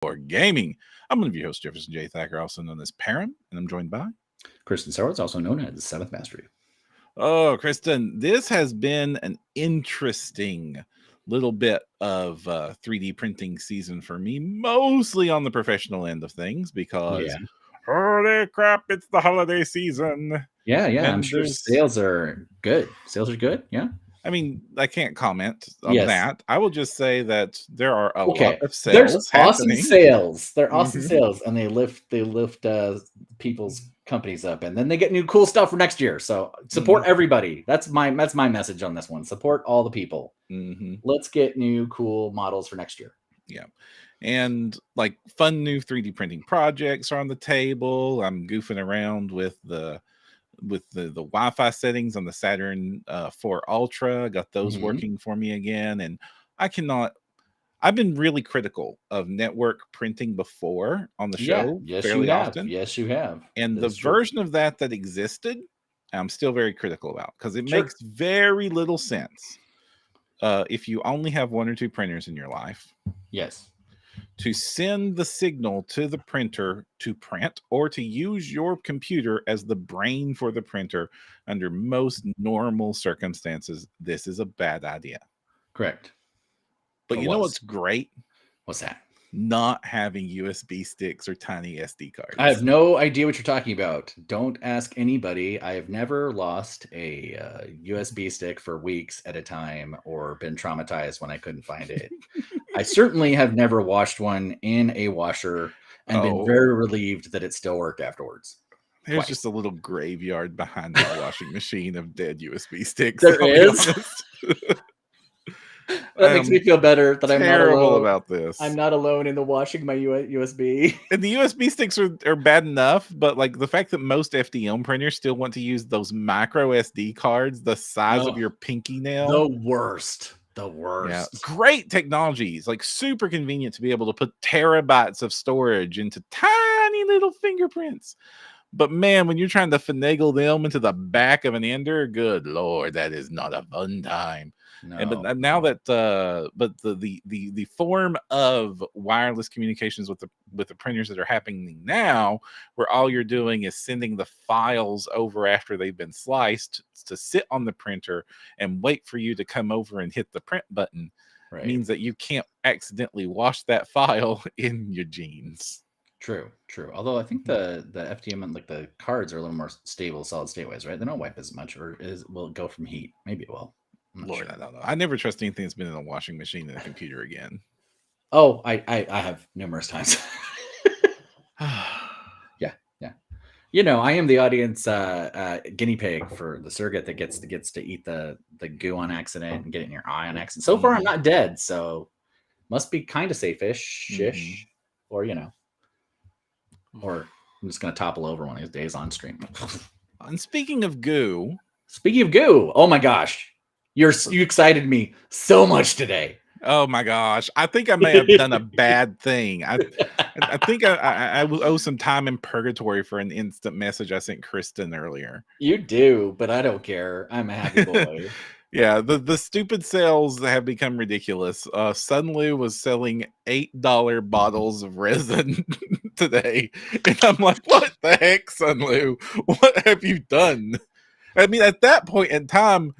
for gaming. I'm one of your hosts, Jefferson J. Thacker, also known as Perram, and I'm joined by Christen Perram, also known as the Seventh Mastery. Oh, Kristen, this has been an interesting little bit of 3D printing season for me, mostly on the professional end of things, because holy crap, it's the holiday season. Yeah. I'm sure sales are good. Sales are good. Yeah. I mean, I can't comment on that. I will just say that there are a lot of sales There's happening. awesome sales. They're awesome sales, and they lift people's companies up, and then they get new cool stuff for next year. So support everybody. That's my message on this one. Support all the people. Let's get new cool models for next year. Yeah. And like fun new 3D printing projects are on the table. I'm goofing around with the Wi-Fi settings on the Saturn 4 Ultra. Got those working for me again. And I've been really critical of network printing before on the show fairly often. Yes, you have. And the version of that existed, I'm still very critical about, because it makes very little sense if you only have one or two printers in your life. Yes. To send the signal to the printer to print, or to use your computer as the brain for the printer under most normal circumstances, this is a bad idea. Correct. But you know what's great? What's that? Not having USB sticks or tiny SD cards. I have no idea what you're talking about. Don't ask anybody. I have never lost a USB stick for weeks at a time or been traumatized when I couldn't find it. I certainly have never washed one in a washer and been very relieved that it still worked afterwards. There's just a little graveyard behind the washing machine of dead USB sticks. There is. That makes me feel better that I'm not alone about this. I'm not alone in the washing my USB. And the USB sticks are bad enough, but like the fact that most FDM printers still want to use those micro SD cards the size of your pinky nail. The worst. Yeah. Great technology. It's like super convenient to be able to put terabytes of storage into tiny little fingerprints. But man, when you're trying to finagle them into the back of an ender, good Lord, that is not a fun time. But now that the form of wireless communications with the printers that are happening now, where all you're doing is sending the files over after they've been sliced to sit on the printer and wait for you to come over and hit the print button, means that you can't accidentally wash that file in your jeans. True. Although I think the FDM and like the cards are a little more stable, solid state wise, right? They don't wipe as much, or will it go from heat? Maybe it will. Lord, sure. I don't know. I never trust anything that's been in a washing machine and a computer again. Oh, I have numerous times. Yeah. You know, I am the audience guinea pig for the surrogate that gets to eat the goo on accident and get it in your eye on accident. So far, I'm not dead, so must be kind of safe-ish, or you know. Or I'm just going to topple over one of these days on stream. And speaking of goo, oh my gosh, you excited me so much today. Oh my gosh, I think I may have done a bad thing. I think I owe some time in purgatory for an instant message I sent Kristen earlier. You do, but I don't care. I'm a happy boy. Yeah, the stupid sales have become ridiculous. Sunlu was selling $8 bottles of resin today. And I'm like, what the heck, Sunlu? What have you done? I mean, at that point in time,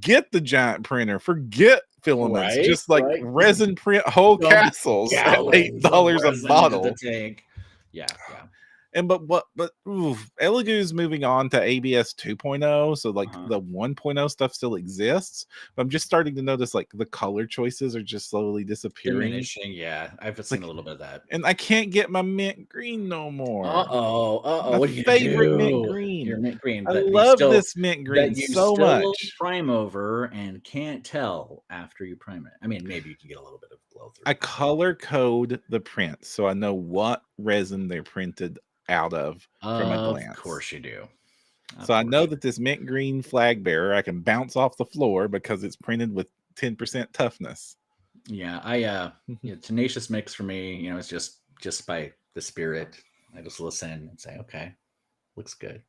get the giant printer. Forget filaments. Just like resin print whole castles at $8 a bottle. Yeah. But Elegoo's moving on to ABS 2.0, so like the 1.0 stuff still exists, but I'm just starting to notice like the color choices are just slowly disappearing. Diminishing, yeah. I've seen a little bit of that. And I can't get my mint green no more. Uh-oh. What do you favorite do? mint green. Your mint green. I love this mint green so much. Prime over and can't tell after you prime it. I mean, maybe you can get a little bit of glow through. I color code the print so I know what resin they're printed out of from a glance. Of course you do. So I know that this mint green flag bearer I can bounce off the floor because it's printed with 10% toughness. Yeah, tenacious mix for me, you know, it's just by the spirit. I just listen and say, okay, looks good.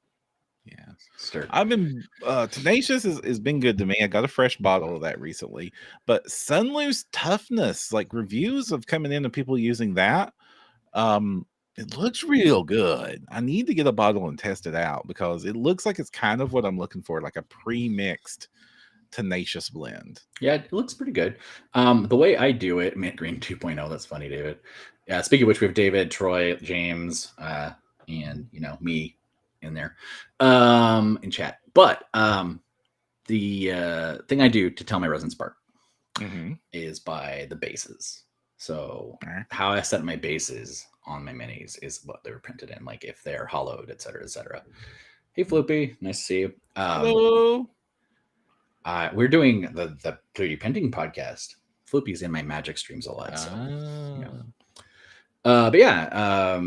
Yeah, I've been tenacious has been good to me. I got a fresh bottle of that recently, but Sunlu's toughness, like reviews of coming in and people using that It looks real good. I need to get a bottle and test it out because it looks like it's kind of what I'm looking for, like a pre-mixed tenacious blend. Yeah, it looks pretty good. The way I do it, Mint Green 2.0, that's funny, David. Yeah, speaking of which, we have David, Troy, James, and me in there in chat. But the thing I do to tell my resin spark is by the bases. So how I set my bases on my minis is what they were printed in, like if they're hollowed, et cetera, et cetera. Hey, Floopy, nice to see you. Hello. We're doing the 3D printing podcast. Floopy's in my Magic streams a lot. So, but yeah,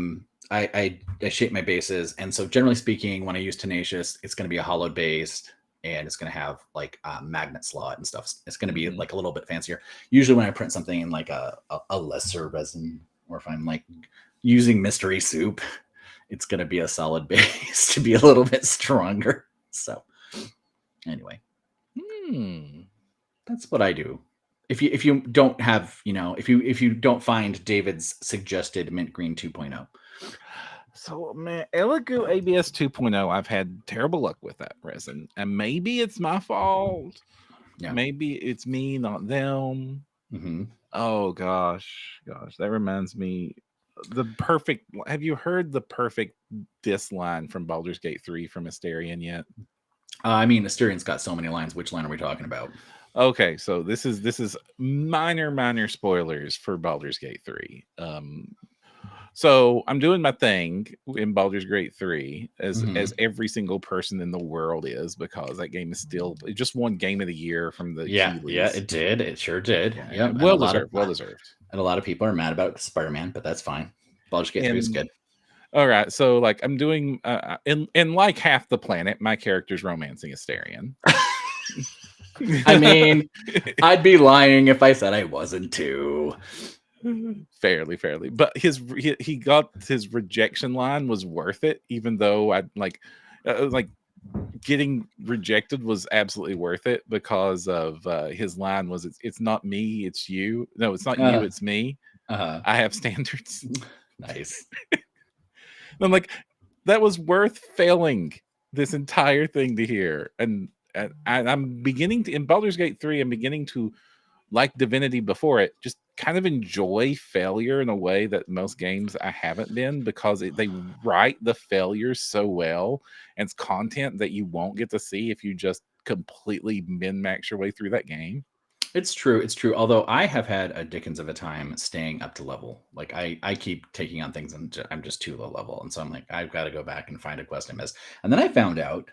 I shape my bases, and so generally speaking, when I use tenacious, it's going to be a hollowed base, and it's going to have like a magnet slot and stuff. It's going to be like a little bit fancier. Usually, when I print something in like a lesser resin, or if I'm like using mystery soup, it's going to be a solid base to be a little bit stronger. So, anyway. That's what I do. If you don't have, if you don't find David's suggested Mint Green 2.0. So man, Elegoo ABS 2.0, I've had terrible luck with that resin, and maybe it's my fault. Yeah. Maybe it's me, not them. Oh gosh, that reminds me. Have you heard the perfect diss line from Baldur's Gate 3 from Asterion yet? I mean, Asterian's got so many lines. Which line are we talking about? Okay, so this is minor spoilers for Baldur's Gate 3. So I'm doing my thing in Baldur's Gate 3 as every single person in the world is, because that game is still, it just won Game of the Year from the Keeleys. Yeah, it did. It sure did. Yeah, well deserved. And a lot of people are mad about Spider-Man, but that's fine. Baldur's Gate 3 is good. All right, so like I'm doing in like half the planet, my character's romancing Asterion. I mean, I'd be lying if I said I wasn't too. Fairly, but he got his rejection line was worth it, even though I'd like getting rejected was absolutely worth it because of his line was it's not me, it's you. No, it's not you, it's me. I have standards. Nice. I'm like, that was worth failing this entire thing to hear. And I'm beginning to, in Baldur's Gate 3, I'm beginning to, like Divinity before it, just kind of enjoy failure in a way that most games I haven't been, because they write the failures so well, and it's content that you won't get to see if you just completely min-max your way through that game. It's true. Although I have had a dickens of a time staying up to level. Like I keep taking on things and I'm just too low level. And so I'm like, I've got to go back and find a quest I missed. And then I found out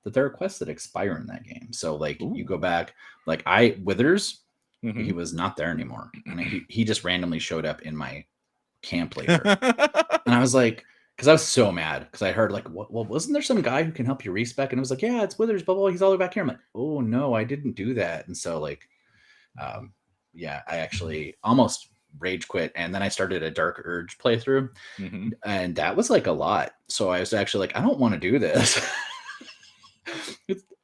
that there are quests that expire in that game. So like you go back, like Withers, he was not there anymore. And he just randomly showed up in my camp later. And I was like, because I was so mad, because I heard like, well, wasn't there some guy who can help you respec? And it was like, yeah, it's Withers, blah, blah, he's all the way back here. I'm like, oh no, I didn't do that. And so like, I actually almost rage quit, and then I started a Dark Urge playthrough, and that was like a lot. So I was actually like, I don't want to do this.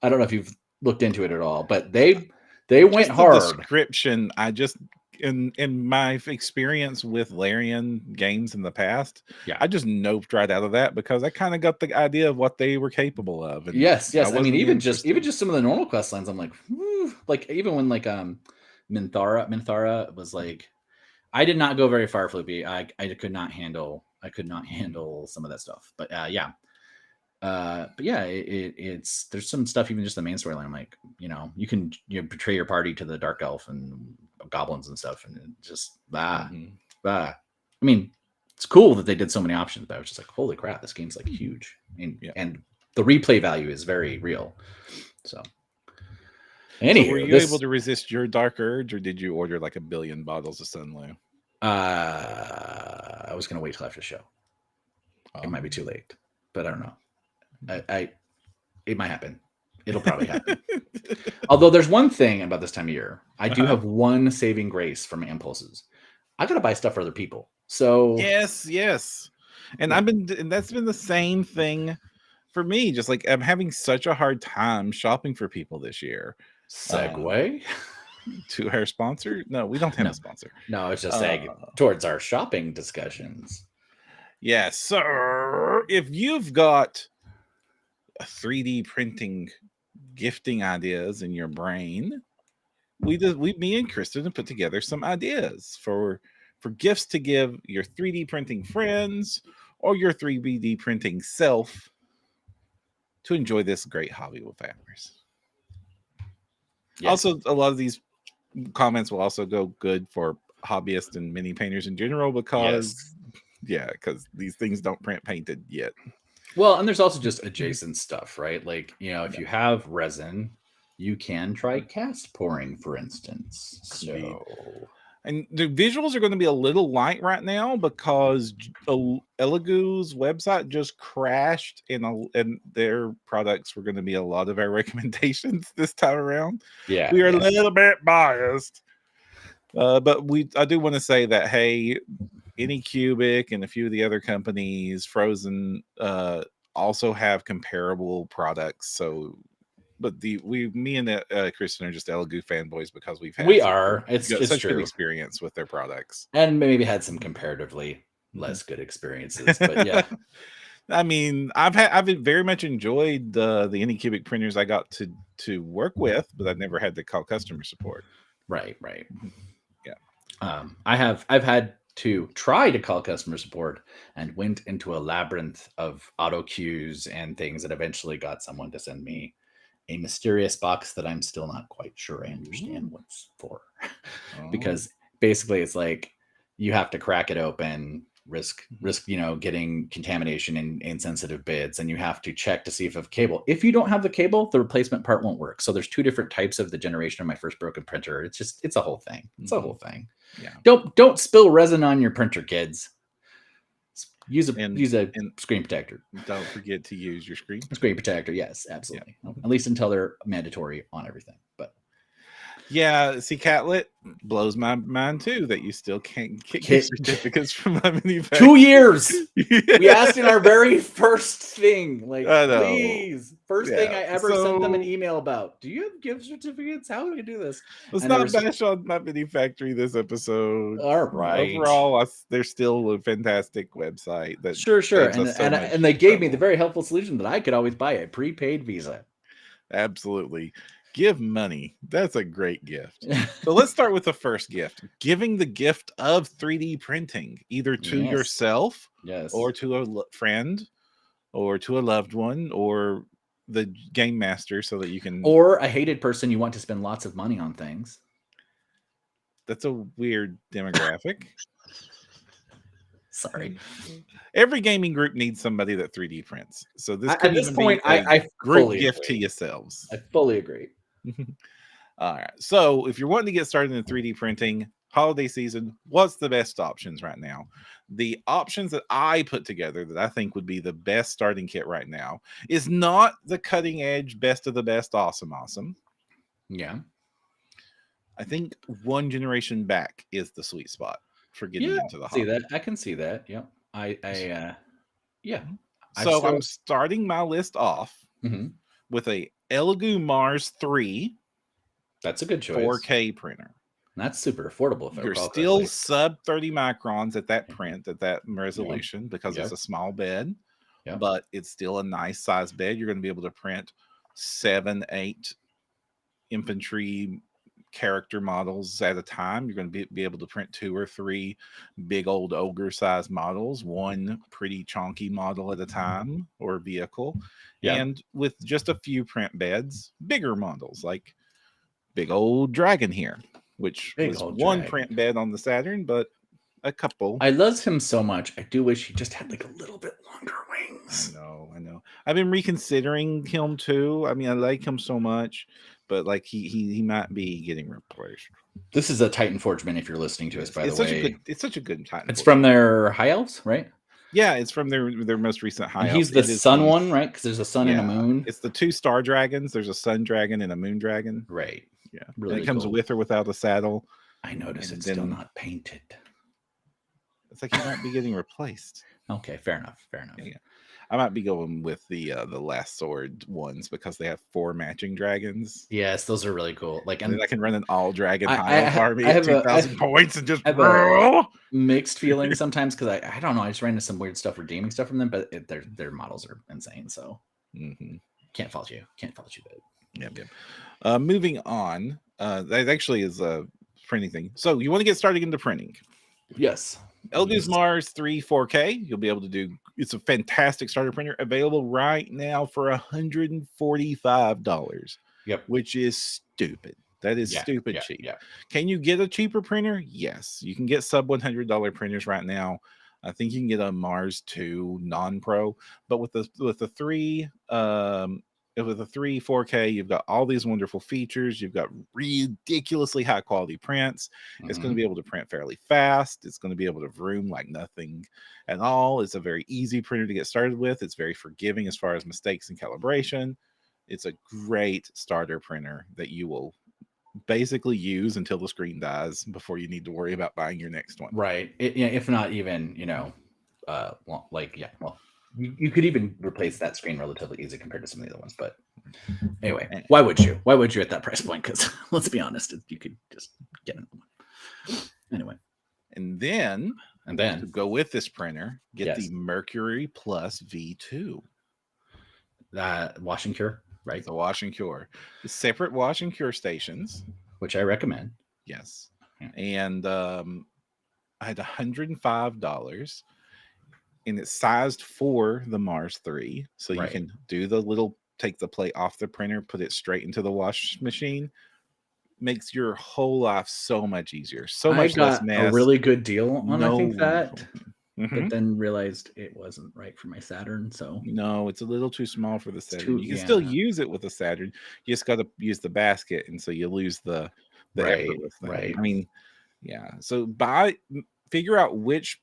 I don't know if you've looked into it at all, but they went hard. Description. I just in my experience with Larian games in the past, I just noped right out of that because I kind of got the idea of what they were capable of. And yes. I mean, even just some of the normal quest lines, I'm like, like even when like Minthara was like, I did not go very far, Flippy. I could not handle some of that stuff. But it's there's some stuff, even just the main storyline. I'm like, you can betray your party to the Dark Elf and goblins and stuff, and just I mean, it's cool that they did so many options, but I was just like, holy crap, this game's like huge, and the replay value is very real. So anyway, were you able to resist your Dark Urge, or did you order like 1 billion bottles of Sunlu? I was gonna wait till after the show. It might be too late, but I don't know. It might happen. It'll probably happen. Although there's one thing about this time of year, I do have one saving grace from impulses. I gotta buy stuff for other people. So yes, and that's been the same thing for me. Just like I'm having such a hard time shopping for people this year. Segue to our sponsor? No, we don't have a sponsor. No, it's just saying towards our shopping discussions. Yes, sir. If you've got 3D printing gifting ideas in your brain, me and Kristen have put together some ideas for gifts to give your 3D printing friends or your 3D printing self to enjoy this great hobby with ours. Yes. Also, a lot of these comments will also go good for hobbyists and mini painters in general because these things don't print painted yet. Well, and there's also just adjacent stuff, right? Like, if you have resin, you can try cast pouring, for instance. So, and the visuals are going to be a little light right now because Elegoo's website just crashed, and their products were going to be a lot of our recommendations this time around. yeah, We are a little bit biased, but I do want to say that, hey, Anycubic and a few of the other companies, Frozen, also have comparable products. So, but me and Kristen are just Elegoo fanboys because we've had such true. good experience with their products, and maybe had some comparatively less good experiences. But yeah, I mean, I've very much enjoyed the Anycubic printers I got to work with, but I've never had to call customer support. Right. Yeah. I've had to try to call customer support and went into a labyrinth of auto queues and things that eventually got someone to send me a mysterious box that I'm still not quite sure I understand what's for. Because basically it's like you have to crack it open, risk getting contamination in insensitive bits, and you have to check to see if you have cable. If you don't have the cable, the replacement part won't work. So there's two different types of the generation of my first broken printer. It's a whole thing. It's a whole thing. Yeah. Don't spill resin on your printer, kids. Use a screen protector. Don't forget to use your screen protector. Yes, absolutely. Yeah. At least until they're mandatory on everything. But yeah, see, Catlet blows my mind too that you still can't get your certificates from my manufacturer. 2 years. We asked in our very first thing, like, please, first thing I ever sent them an email about. Do you have gift certificates? How do we do this? Let's not bash on my manufacturer this episode. All right. Overall, they're still a fantastic website. That sure. And they gave me the very helpful solution that I could always buy a prepaid Visa. Absolutely. Give money. That's a great gift. So let's start with the first gift. Giving the gift of 3D printing, either to yourself or to a friend or to a loved one or the game master so that you can... Or a hated person you want to spend lots of money on things. That's a weird demographic. Sorry. Every gaming group needs somebody that 3D prints. So this could at this point, I group gift to yourselves. I fully agree. All right. So if you're wanting to get started in 3D printing, holiday season, what's the best options right now? The options that I put together that I think would be the best starting kit right now is not the cutting edge, best of the best, awesome. Yeah. I think one generation back is the sweet spot for getting into the hobby. I can see that. Yeah. So I'm starting my list off with a Elegoo Mars 3. That's a good choice. 4K printer. That's super affordable. You're still sub 30 microns at that print, at that resolution, because it's a small bed, but it's still a nice size bed. You're going to be able to print 7-8 infantry character models at a time. You're going to be able to print 2 or 3 big old ogre size models, one pretty chunky model at a time, or vehicle, and with just a few print beds, bigger models like big old dragon here, which was one print bed on the Saturn, but a couple. I love him so much. I do wish he just had like a little bit longer wings. I know. I've been reconsidering him too. I mean, I like him so much, but like he might be getting replaced. This is a Titan Forgeman if you're listening to us, by the way. It's such a good Titan. It's from their High Elves, right? Yeah, it's from their most recent High Elves. He's the sun one, right? Because there's a sun and a moon. It's the 2 star dragons. There's a sun dragon and a moon dragon. Right. Yeah. Really, it comes with or without a saddle. I noticed it's still not painted. It's like you might be getting replaced. Okay, fair enough. Fair enough. Yeah. I might be going with the Last Sword ones because they have 4 matching dragons. Yes, those are really cool. Like, And then and I can run an all dragon I, high elf army I at have a 2,000 points and just I have a roll. mixed feeling sometimes because I don't know. I just ran into some weird stuff redeeming stuff from them, but their models are insane. So can't fault you. Can't fault you. But Yep. Moving on. That actually is a printing thing. So you want to get started into printing? yes. Elgu's Mars 3 4K. You'll be able to do. It's a fantastic starter printer available right now for $145. Yep. Which is stupid. That is stupid cheap. Yeah. Can you get a cheaper printer? Yes, you can get sub $100 printers right now. I think you can get a Mars 2 non-pro, but with the 3 with the 3 4K, you've got all these wonderful features. You've got ridiculously high quality prints. It's going to be able to print fairly fast. It's going to be able to vroom like nothing at all. It's a very easy printer to get started with. It's very forgiving as far as mistakes and calibration. It's a great starter printer that you will basically use until the screen dies before you need to worry about buying your next one. Right. If not even, well, you could even replace that screen relatively easy compared to some of the other ones. But anyway, why would you? Why would you at that price point? Because let's be honest, you could just get another one. Anyway. And then to go with this printer, get the Mercury Plus V2. Wash and cure, right? The wash and cure. The separate wash and cure stations. Which I recommend. Yes. And I had $105. And it's sized for the Mars 3. So you can do take the plate off the printer, put it straight into the wash machine. Makes your whole life so much easier. So much less mess. A really good deal on I think that. But then realized it wasn't right for my Saturn. So no, it's a little too small for the Saturn. You can still use it with a Saturn. You just got to use the basket, and so you lose the effortless thing. Right. I mean, yeah. So figure out which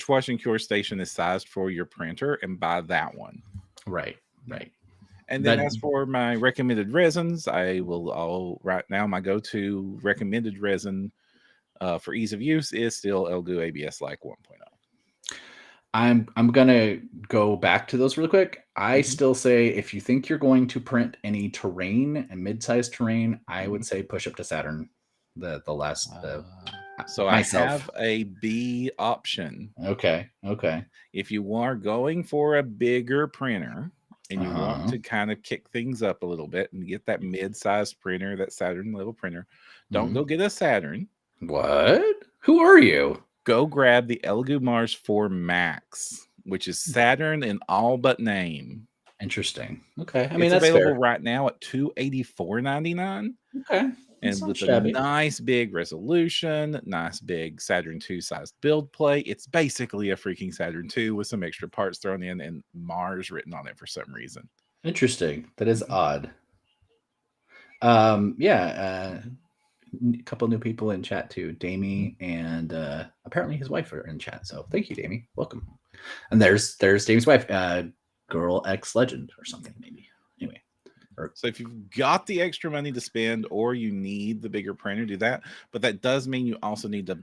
wash and cure station is sized for your printer, and buy that one. Right. And then as for my recommended resins, right now my go-to recommended resin for ease of use is still Elgu ABS like 1.0. I'm gonna go back to those really quick. I still say if you think you're going to print any terrain and mid-sized terrain, I would say push up to Saturn. So I have a B option. Okay. If you are going for a bigger printer and you want to kind of kick things up a little bit and get that mid-sized printer, that Saturn level printer, don't go get a Saturn. What? Who are you? Go grab the Elgu Mars 4 Max, which is Saturn in all but name. Interesting. Okay. I mean, it's that's available fair. right now at $284.99. Okay. And with a nice big resolution, nice big Saturn 2 sized build plate. It's basically a freaking Saturn 2 with some extra parts thrown in and Mars written on it for some reason. Interesting. That is odd. A couple new people in chat too. Damie and apparently his wife are in chat. So thank you, Damie. Welcome. And there's Damie's wife, Girl X Legend or something maybe. Anyway. So if you've got the extra money to spend or you need the bigger printer, do that. But that does mean you also need to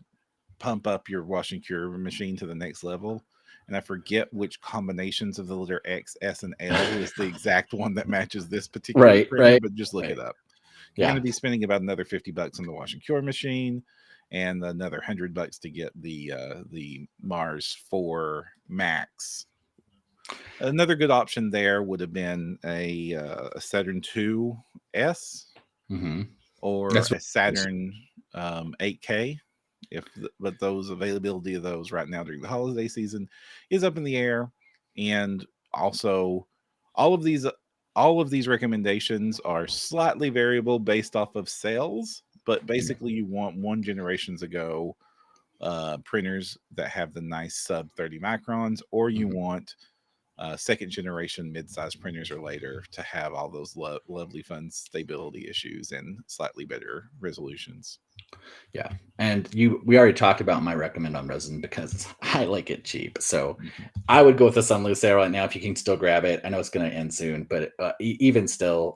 pump up your wash and cure machine to the next level. And I forget which combinations of the letter X, S, and L is the exact one that matches this particular printer, but just look it up. You're going to be spending about another $50 on the wash and cure machine and another $100 to get the Mars 4 Max. Another good option there would have been a Saturn 2S or a Saturn 8K. But those availability of those right now during the holiday season is up in the air. And also all of these recommendations are slightly variable based off of sales, but basically you want one generations ago printers that have the nice sub 30 microns, or you want second generation mid-sized printers or later to have all those lovely fun stability issues and slightly better resolutions. Yeah. And we already talked about my recommend on resin because I like it cheap. So I would go with the Sunlu sale right now if you can still grab it. I know it's going to end soon, but even still,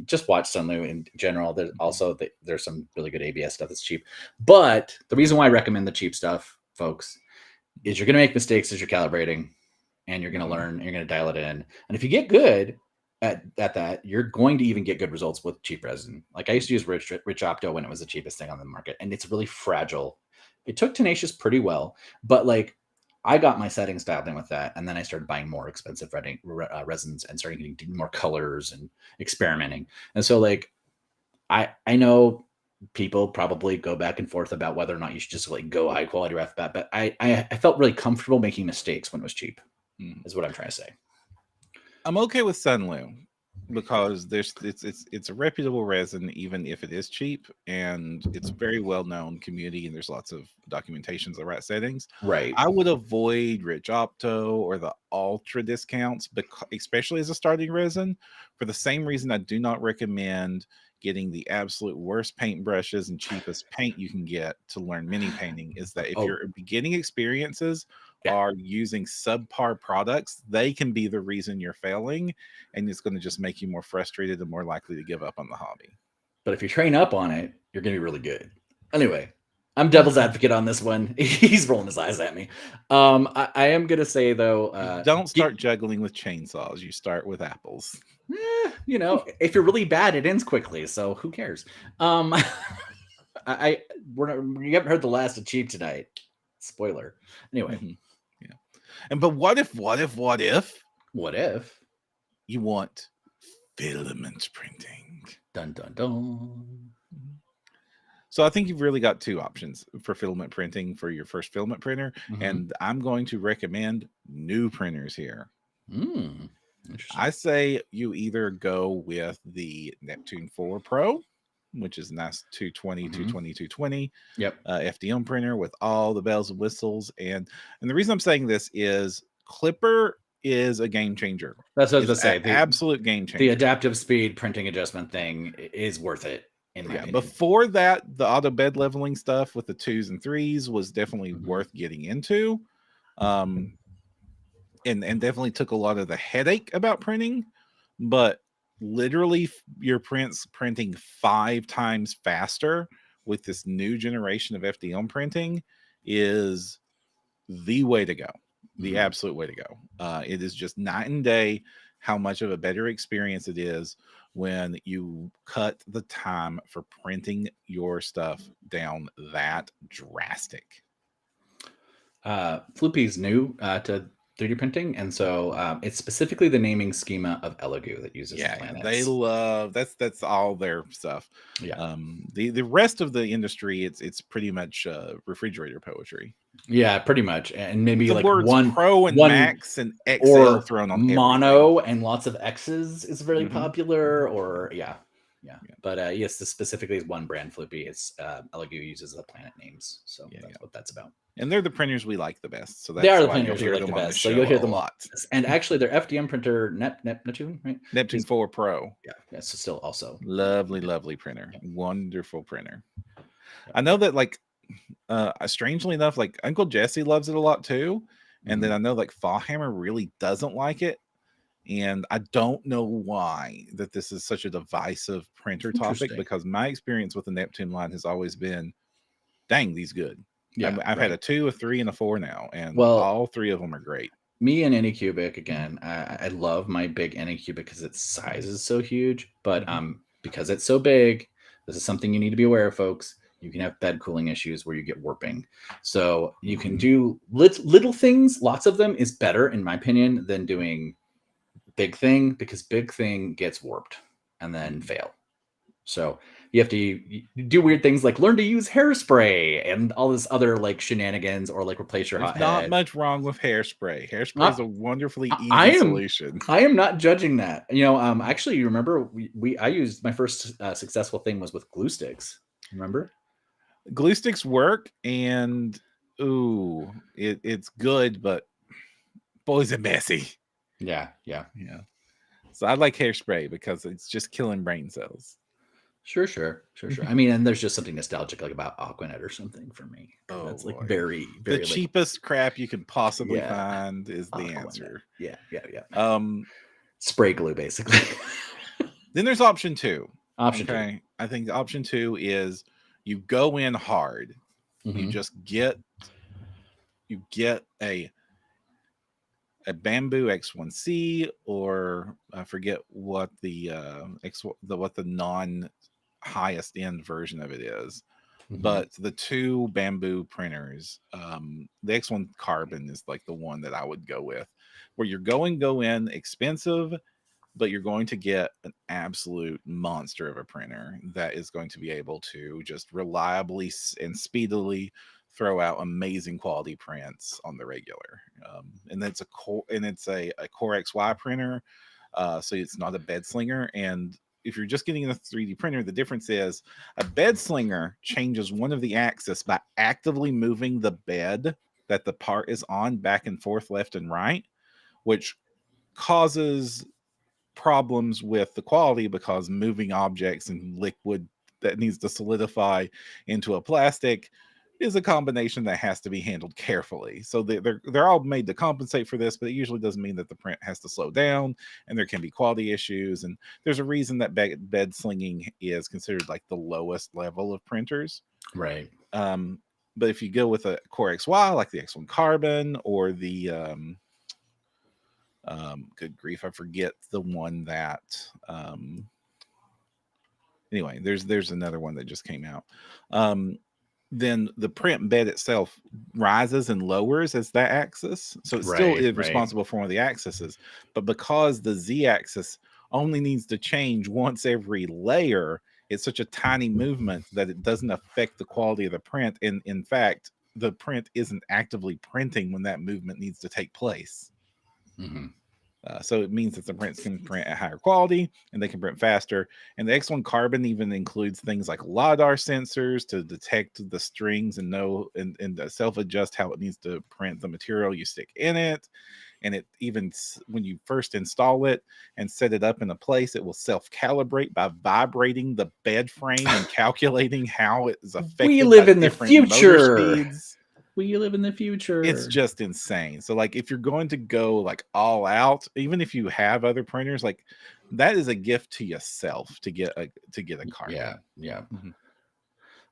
just watch Sunlu in general. There's some really good ABS stuff that's cheap. But the reason why I recommend the cheap stuff folks, is you're going to make mistakes as you're calibrating, and you're going to learn, and you're going to dial it in. And if you get good at that, you're going to even get good results with cheap resin. Like I used to use Rich Opto when it was the cheapest thing on the market, and it's really fragile. It took Tenacious pretty well, but like I got my settings dialed in with that, and then I started buying more expensive resins and started getting more colors and experimenting. And so like I know people probably go back and forth about whether or not you should just like go high quality right off the bat, but I felt really comfortable making mistakes when it was cheap. Is what I'm trying to say. I'm okay with Sunlu because it's a reputable resin, even if it is cheap, and it's very well known community, and there's lots of documentations of the right settings. Right. I would avoid Rich Opto or the ultra discounts, especially as a starting resin, for the same reason I do not recommend getting the absolute worst paintbrushes and cheapest paint you can get to learn mini painting. Is that if your beginning experiences are using subpar products, they can be the reason you're failing, and it's going to just make you more frustrated and more likely to give up on the hobby. But if you train up on it, you're going to be really good. Anyway, I'm devil's advocate on this one. He's rolling his eyes at me. I am going to say, though, don't start juggling with chainsaws. You start with apples. You know, if you're really bad, it ends quickly. So who cares? We haven't heard the last of cheap tonight. Spoiler. Anyway. Yeah. But what if you want filament printing? Dun dun dun. So I think you've really got two options for filament printing for your first filament printer, and I'm going to recommend new printers here. I say you either go with the Neptune 4 Pro, which is a nice 220, 220. Yep. FDM printer with all the bells and whistles. And the reason I'm saying this is Clipper is a game changer. That's what I was going to say. The absolute game changer. The adaptive speed printing adjustment thing is worth it. Before that, the auto bed leveling stuff with the 2s and 3s was definitely worth getting into. And definitely took a lot of the headache about printing, but literally your printing 5 times faster with this new generation of FDM printing is the way to go, the absolute way to go. It is just night and day how much of a better experience it is when you cut the time for printing your stuff down that drastic. Floopy's new to 3D printing, and so it's specifically the naming schema of Elegoo that uses planets. They love that's all their stuff. The rest of the industry, it's pretty much refrigerator poetry. Yeah, pretty much, and maybe the like words one Pro and Max and XL or thrown on mono everything. And lots of X's is very popular. Or but yes, this specifically is one brand, Floopy. It's Elegoo uses the planet names, so that's what that's about. And they're the printers we like the best. So that's they are the printers we like the best. So you'll hear them a lot. And actually, their FDM printer, Neptune, right? Neptune 4 Pro. Yeah. So still also lovely printer, wonderful printer. I know that strangely enough, like Uncle Jesse loves it a lot too, and then I know like Fallhammer really doesn't like it, and I don't know why that this is such a divisive printer topic, because my experience with the Neptune line has always been, dang, these good. Yeah, I've had a 2, a 3, and a 4 now, and all 3 of them are great. Me and Anycubic, again, I love my big Anycubic because its size is so huge, but because it's so big, this is something you need to be aware of, folks. You can have bed cooling issues where you get warping. So you can do little things. Lots of them is better, in my opinion, than doing big thing, because big thing gets warped and then fail. So you have to do weird things like learn to use hairspray and all this other like shenanigans, or like replace your hot head. Not much wrong with hairspray. Hairspray is a wonderfully easy solution. I am not judging that. Actually, you remember I used my first successful thing was with glue sticks. Remember? Glue sticks work, and it's good, but boy, is it messy. Yeah. So I like hairspray because it's just killing brain cells. Sure. I mean, and there's just something nostalgic like about Aquanet or something for me. That's like very, very the cheapest crap you can possibly find is the answer. Yeah. Spray glue, basically. Then there's option 2. Option 2. I think option 2 is you go in hard. You just get you get a bamboo X1C, or I forget what the what the non highest end version of it is. Mhm. But the two bamboo printers, the X1 Carbon is like the one that I would go with, where you're go in expensive, but you're going to get an absolute monster of a printer that is going to be able to just reliably and speedily throw out amazing quality prints on the regular. And that's a Core XY printer, so it's not a bed slinger. And if you're just getting a 3D printer, the difference is a bed slinger changes one of the axes by actively moving the bed that the part is on back and forth, left and right, which causes problems with the quality, because moving objects and liquid that needs to solidify into a plastic is a combination that has to be handled carefully. So they're all made to compensate for this, but it usually doesn't mean that the print has to slow down, and there can be quality issues. And there's a reason that bed slinging is considered like the lowest level of printers. Right. Um, but if you go with a Core XY, like the X1 Carbon, or the good grief, I forget the one that anyway, there's another one that just came out. Then the print bed itself rises and lowers as that axis, so it's still Right. is Right. responsible for one of the axes, but because the Z axis only needs to change once every layer, it's such a tiny movement that it doesn't affect the quality of the print. And in fact, the print isn't actively printing when that movement needs to take place. Mhm. So it means that the prints can print at higher quality, and they can print faster. And the X1 Carbon even includes things like LiDAR sensors to detect the strings and know and self-adjust how it needs to print the material you stick in it. And it even, when you first install it and set it up in a place, it will self-calibrate by vibrating the bed frame and calculating how it is We affected by live in the different motor future. speeds. We live in the It's future. just insane. So like if you're going to go like all out, even if you have other printers, like that is a gift to yourself to get a carbon. Yeah. Yeah. Mhm.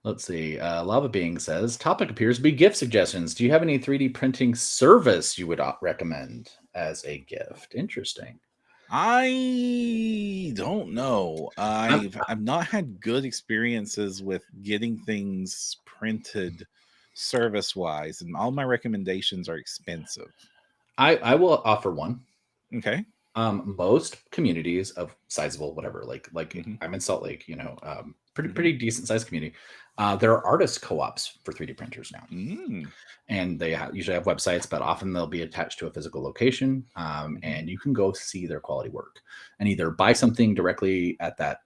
Let's see. Lava Being says, topic appears to be gift suggestions. Do you have any 3D printing service you would recommend as a gift? Interesting. I don't know. I'm, I've not had good experiences with getting things printed service wise, and all my recommendations are expensive. I will offer one. Okay. Most communities of sizable whatever, like Hmm. I'm in Salt Lake, pretty Hmm. decent sized community. There are artist co-ops for 3D printers now, Mm. and they usually have websites, but often they'll be attached to a physical location, Hmm. and you can go see their quality work and either buy something directly at that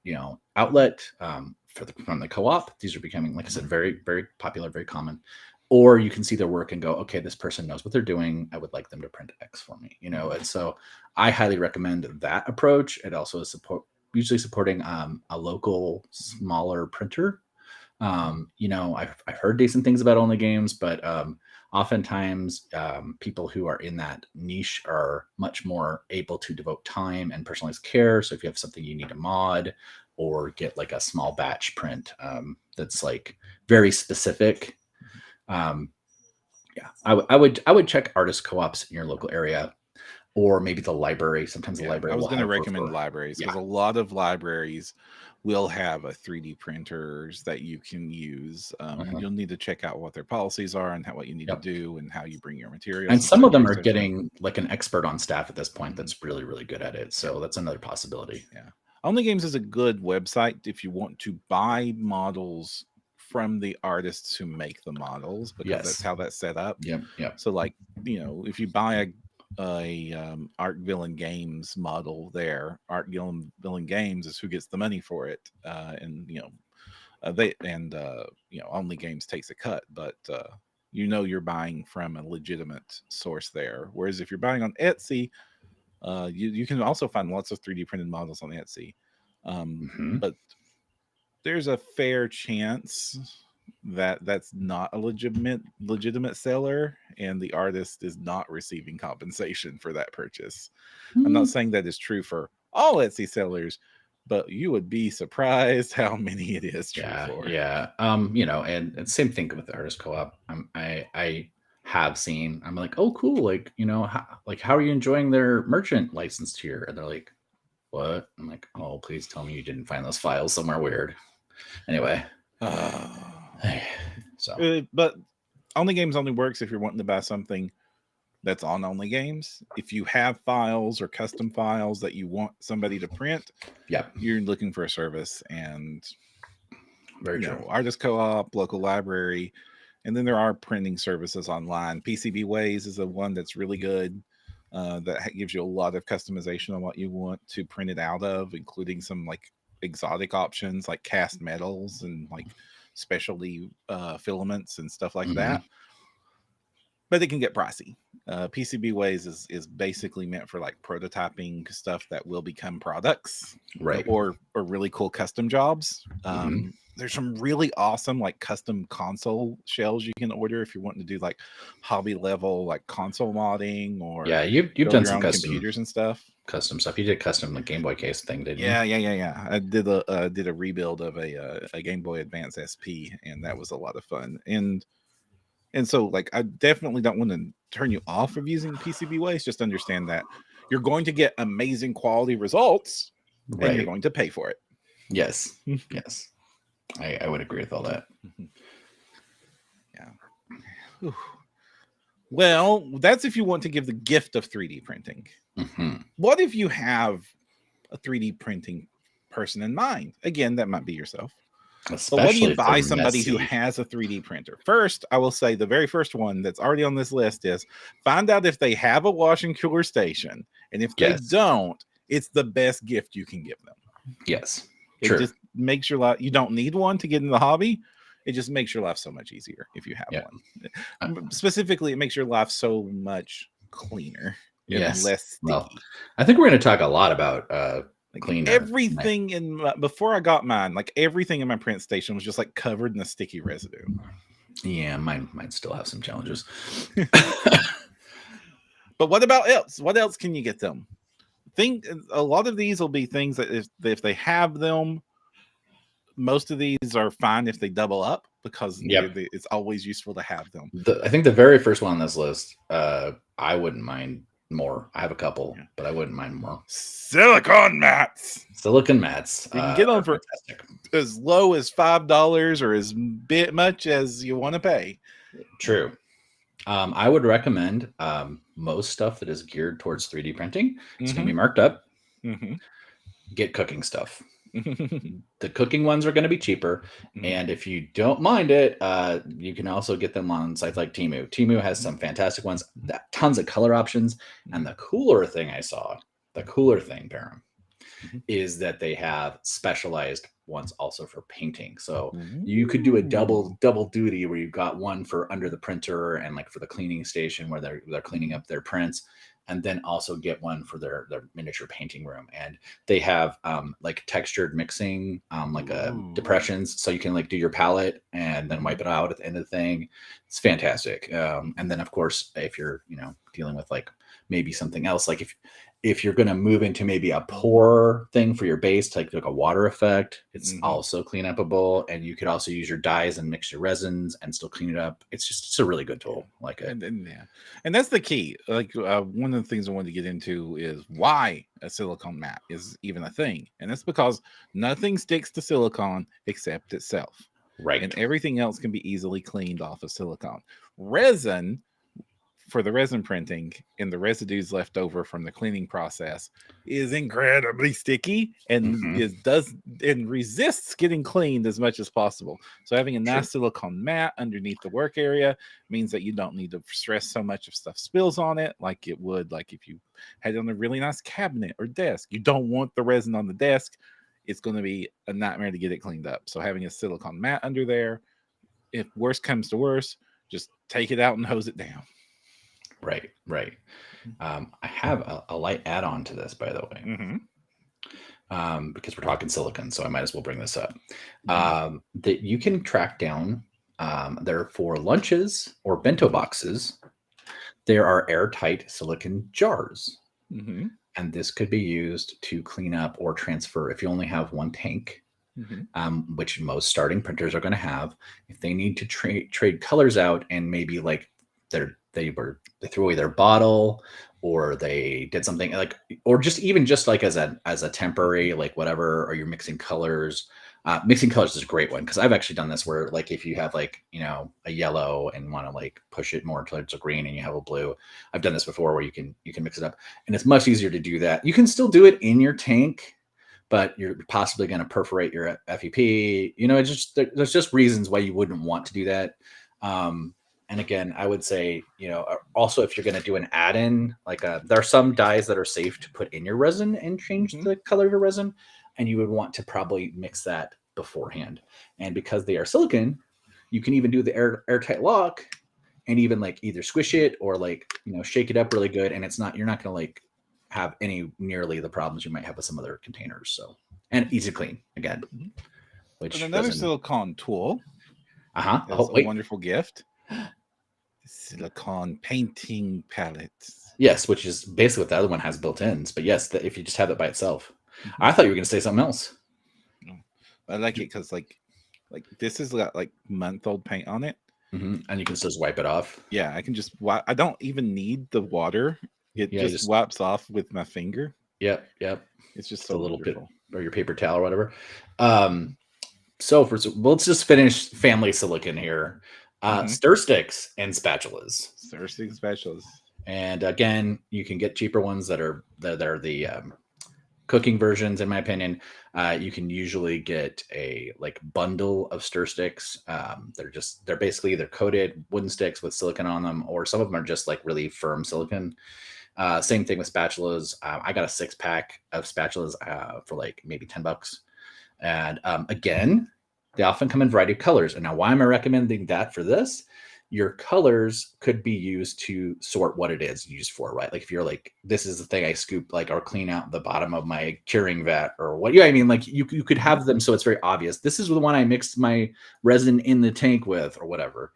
outlet from the co-op. These are becoming, like I said, very very popular, very common. Or you can see their work and go, okay, this person knows what they're doing. I would like them to print X for me, and so I highly recommend that approach. It also is usually supporting a local smaller printer. I've heard decent things about Only Games, but oftentimes people who are in that niche are much more able to devote time and personalized care. So if you have something you need to mod or get like a small batch print that's like very specific, um, yeah, I would check artist co-ops in your local area, or maybe the library. Sometimes the Yeah, I library was will going to have recommend libraries, yeah. because a lot of libraries will have a 3D printers that you can use. Uh-huh. You'll need to check out what their policies are and what you need to Yep. do and how you bring your materials, And et some of cetera, them et are cetera. getting like an expert on staff at this point Mhm. that's really, really good at it. Yeah, So that's another possibility. yeah. Only Games is a good website if you want to buy models from the artists who make the models, because that's Yes. how that's set up. Yep. Yep. So like, if you buy a Art Villain Games model, there Art Villain Games is who gets the money for it, and Only Games takes a cut, but you're buying from a legitimate source there. Whereas if you're buying on Etsy, you can also find lots of 3D printed models on Etsy, Hmm. but there's a fair chance that that's not a legitimate seller, and the artist is not receiving compensation for that purchase. I'm not saying that is true for all Etsy sellers, but you would be surprised how many it is true Yeah. for. Yeah. And same thing with the artist co-op. I have seen. I'm like, oh, cool. Like, how are you enjoying their merchant license tier? And they're like, what? I'm like, oh, please tell me you didn't find those files somewhere weird. Anyway. So. But Only Games only works if you're wanting to buy something that's on Only Games. If you have files or custom files that you want somebody to print, you're looking for a service. And very true. Artist Co-op, local library, and then there are printing services online. PCB Ways is the one that's really good. That gives you a lot of customization on what you want to print it out of, including some like exotic options like cast metals and like specialty filaments and stuff like that. But it can get pricey. PCB Ways is basically meant for like prototyping stuff that will become products, right? Or really cool custom jobs. There's some really awesome like custom console shells you can order if you're wanting to do like hobby level like console modding, or you've done some custom computers and stuff. Custom stuff. You did custom the Game Boy case thing, didn't you? Yeah. I did a rebuild of a Game Boy Advance SP, and that was a lot of fun. And so, like, I definitely don't want to turn you off of using PCB Ways. Just understand that you're going to get amazing quality results, and you're going to pay for it. Yes. Yes. I would agree with all that. Yeah. Whew. Well, that's if you want to give the gift of 3D printing. What if you have a 3D printing person in mind? Again, that might be yourself. But what do you buy somebody who has a 3D printer? First, I will say the very first one that's already on this list is find out if they have a wash and cooler station. And if they don't, it's the best gift you can give them. Yes. It just makes your life, you don't need one to get in the hobby. It just makes your life so much easier if you have one. Specifically, it makes your life so much cleaner and less sticky. Well, I think we're going to talk a lot about cleaner. Everything before I got mine, like everything in my print station was just like covered in a sticky residue. Yeah, mine might still have some challenges. But what about else? What else can you get them? Think a lot of these will be things that if they have them, most of these are fine if they double up, because it's always useful to have them. I think the very first one on this list, I wouldn't mind more. I have a couple, but I wouldn't mind more. Silicone mats. Silicone mats. You can get them for as low as $5 or as much as you want to pay. True. I would recommend most stuff that is geared towards 3D printing. It's going to be marked up. Get cooking stuff. The cooking ones are going to be cheaper. And if you don't mind it, you can also get them on sites like Temu. Temu has some fantastic ones, tons of color options. And the cooler thing, Perram, is that they have specialized ones also for painting. So you could do a double duty where you've got one for under the printer and like for the cleaning station where they're cleaning up their prints, and then also get one for their miniature painting room. And they have like textured mixing, like depressions, so you can like do your palette and then wipe it out at the end of the thing. It's fantastic. And then of course, if you're dealing with like maybe something else, like if you're going to move into maybe a pour thing for your base, like a water effect, it's also clean upable. And you could also use your dyes and mix your resins and still clean it up. It's a really good tool. Like it. And that's the key. Like one of the things I wanted to get into is why a silicone mat is even a thing. And that's because nothing sticks to silicone except itself. Right. And everything else can be easily cleaned off of silicone. Resin, for the resin printing and the residues left over from the cleaning process, is incredibly sticky and resists getting cleaned as much as possible. So having a nice silicone mat underneath the work area means that you don't need to stress so much if stuff spills on it, like it would like if you had it on a really nice cabinet or desk. You don't want the resin on the desk. It's going to be a nightmare to get it cleaned up. So having a silicone mat under there, if worse comes to worse, just take it out and hose it down. Right. I have a light add-on to this, by the way, because we're talking silicone, so I might as well bring this up. That you can track down. They're for lunches or bento boxes. There are airtight silicone jars, and this could be used to clean up or transfer if you only have one tank. Which most starting printers are going to have. If they need to trade colors out and maybe like they're they threw away their bottle, or they did something like, or just like as a temporary, like whatever, or you're mixing colors. Mixing colors is a great one, because I've actually done this where, like, if you have like, a yellow and want to like push it more towards a green, and you have a blue. I've done this before where you can mix it up, and it's much easier to do that. You can still do it in your tank, but you're possibly going to perforate your FEP. It's just there's just reasons why you wouldn't want to do that. And again, I would say, also, if you're going to do an add-in, like there are some dyes that are safe to put in your resin and change the color of your resin, and you would want to probably mix that beforehand. And because they are silicone, you can even do the airtight lock, and even like either squish it or like shake it up really good, and you're not going to like have any nearly the problems you might have with some other containers. So, and easy to clean again. Which another silicone tool. Is a wonderful gift. Silicone painting palettes. Yes, which is basically what the other one has built-ins. But yes, if you just have it by itself. I thought you were going to say something else. No. I like it because like this has got like month-old paint on it, and you can just wipe it off. Yeah, I can just wipe. I don't even need the water. It just wipes off with my finger. Yep. It's just a little bit, or your paper towel or whatever. So let's just finish family silicone here. Stir sticks and spatulas. And again, you can get cheaper ones that are the cooking versions. In my opinion, you can usually get a like bundle of stir sticks. They're basically either coated wooden sticks with silicone on them, or some of them are just like really firm silicone. Same thing with spatulas. I got a 6-pack of spatulas for like maybe $10. And again, they often come in a variety of colors. And now, why am I recommending that for this? Your colors could be used to sort what it is used for, right? Like if you're like, this is the thing I scoop, like, or clean out the bottom of my curing vat, or what, I mean, like you could have them so it's very obvious. This is the one I mixed my resin in the tank with, or whatever.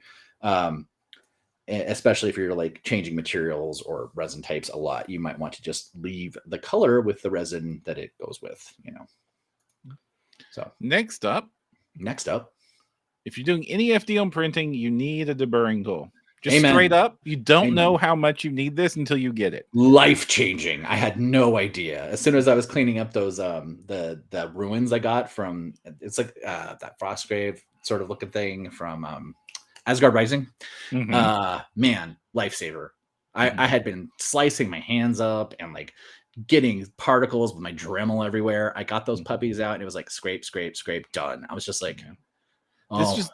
Especially if you're like changing materials or resin types a lot, you might want to just leave the color with the resin that it goes with, So next up, if you're doing any FDM printing, you need a deburring tool. Just straight up, you don't know how much you need this until you get it. Life-changing. I had no idea. As soon as I was cleaning up those the ruins I got from, it's like that Frostgrave sort of looking thing from Asgard Rising. Man, lifesaver. I had been slicing my hands up and like getting particles with my Dremel everywhere. I got those puppies out, and it was like scrape, done. I was just like, this just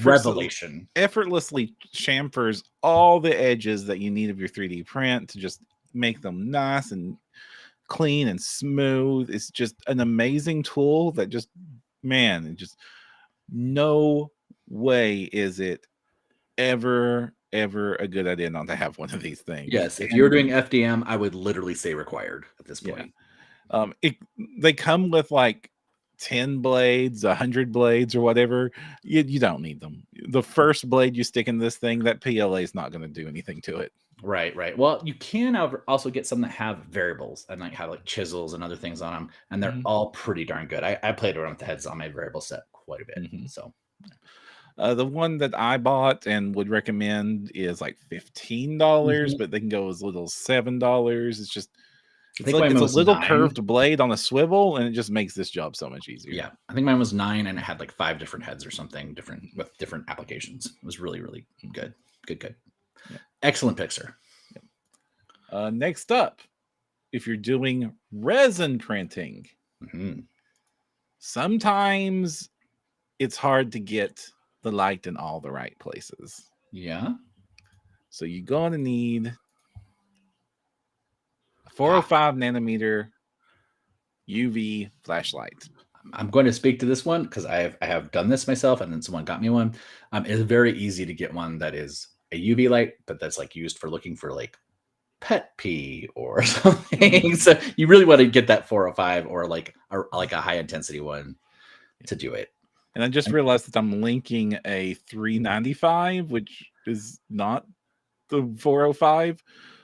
revelation. Effortlessly chamfers all the edges that you need of your 3D print to just make them nice and clean and smooth. It's just an amazing tool that just, man, just no way is it ever a good idea not to have one of these things. Yes, if you're doing FDM, I would literally say required at this point. They come with like 10 blades, 100 blades, or whatever. You don't need them. The first blade you stick in this thing, that PLA is not going to do anything to it. Right. Well, you can also get some that have variables and like have like chisels and other things on them, and they're all pretty darn good. I played around with the heads on my variable set quite a bit. So the one that I bought and would recommend is like $15, but they can go as little as $7. It's just it's a little curved blade on a swivel, and it just makes this job so much easier. Yeah, I think mine was 9, and it had like 5 different heads or something different with different applications. It was really, really good. Good. Yeah. Excellent picture. Next up, if you're doing resin printing, sometimes it's hard to get the light in all the right places. Yeah. So you're going to need 405 nanometer UV flashlight. I'm going to speak to this one because I have done this myself, and then someone got me one. It's very easy to get one that is a UV light, but that's like used for looking for like pet pee or something. So you really want to get that 405 or like a high intensity one to do it. And I just realized that I'm linking a 395, which is not the 405.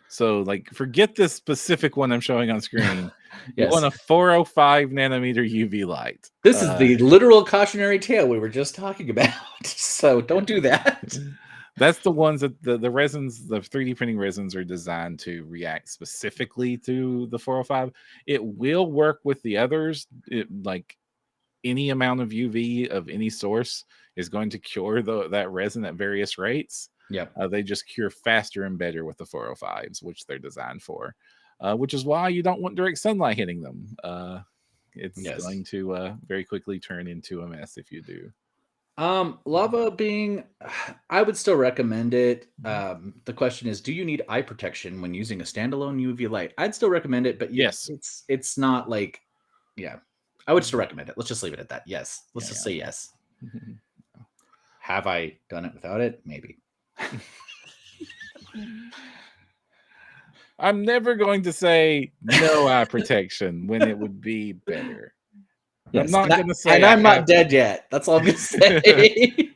So, like, forget this specific one I'm showing on screen. You want a 405 nanometer UV light. This is the literal cautionary tale we were just talking about. So don't do that. That's the ones that the resins, the 3D printing resins are designed to react specifically to the 405. It will work with the others. Like any amount of UV of any source is going to cure that resin at various rates. Yep. They just cure faster and better with the 405s, which they're designed for, which is why you don't want direct sunlight hitting them. It's going to very quickly turn into a mess if you do. Lava being, I would still recommend it. The question is, do you need eye protection when using a standalone UV light? I'd still recommend it, but yes, it's not like, yeah, I would still recommend it. Let's just leave it at that. Yes. Let's just say yes. Have I done it without it? Maybe. I'm never going to say no eye protection when it would be better. Yes, I'm not going to say, and I'm not dead yet. That's all I'm going to say.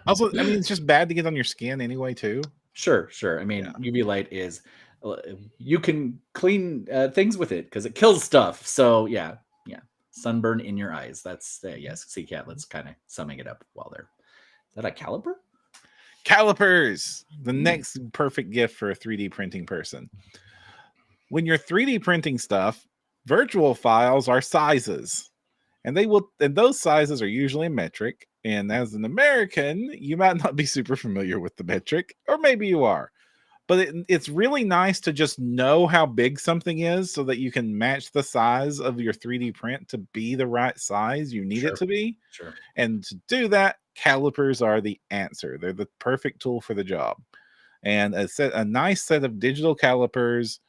Also, I mean, it's just bad to get on your skin anyway, too. Sure. I mean, UV light is, you can clean things with it because it kills stuff. So yeah, sunburn in your eyes. That's yes. See, cat. Let's kind of summing it up while they're. Is that a caliper? Calipers, the next perfect gift for a 3D printing person. When you're 3D printing stuff, virtual files are sizes, and those sizes are usually metric. And as an American, you might not be super familiar with the metric, or maybe you are. But it's really nice to just know how big something is so that you can match the size of your 3D print to be the right size you need it to be. Sure. And to do that, calipers are the answer. They're the perfect tool for the job. And a nice set of digital calipers,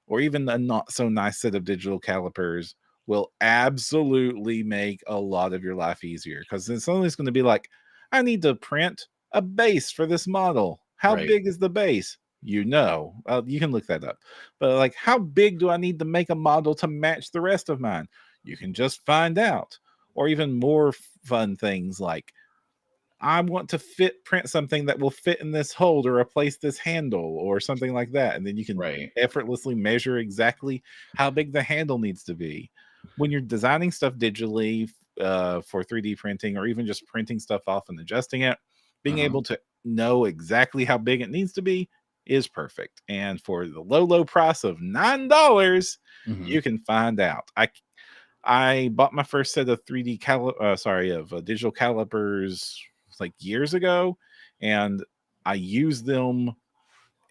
or even a not so nice set of digital calipers, will absolutely make a lot of your life easier, because it's only going to be like, I need to print a base for this model. How big is the base? You can look that up. But like, how big do I need to make a model to match the rest of mine? You can just find out. Or even more fun things like, I want to print something that will fit in this hold or replace this handle or something like that. And then you can effortlessly measure exactly how big the handle needs to be. When you're designing stuff digitally for 3D printing, or even just printing stuff off and adjusting it, being able to know exactly how big it needs to be is perfect. And for the low price of $9, you can find out. I bought my first set of digital calipers like years ago, and I use them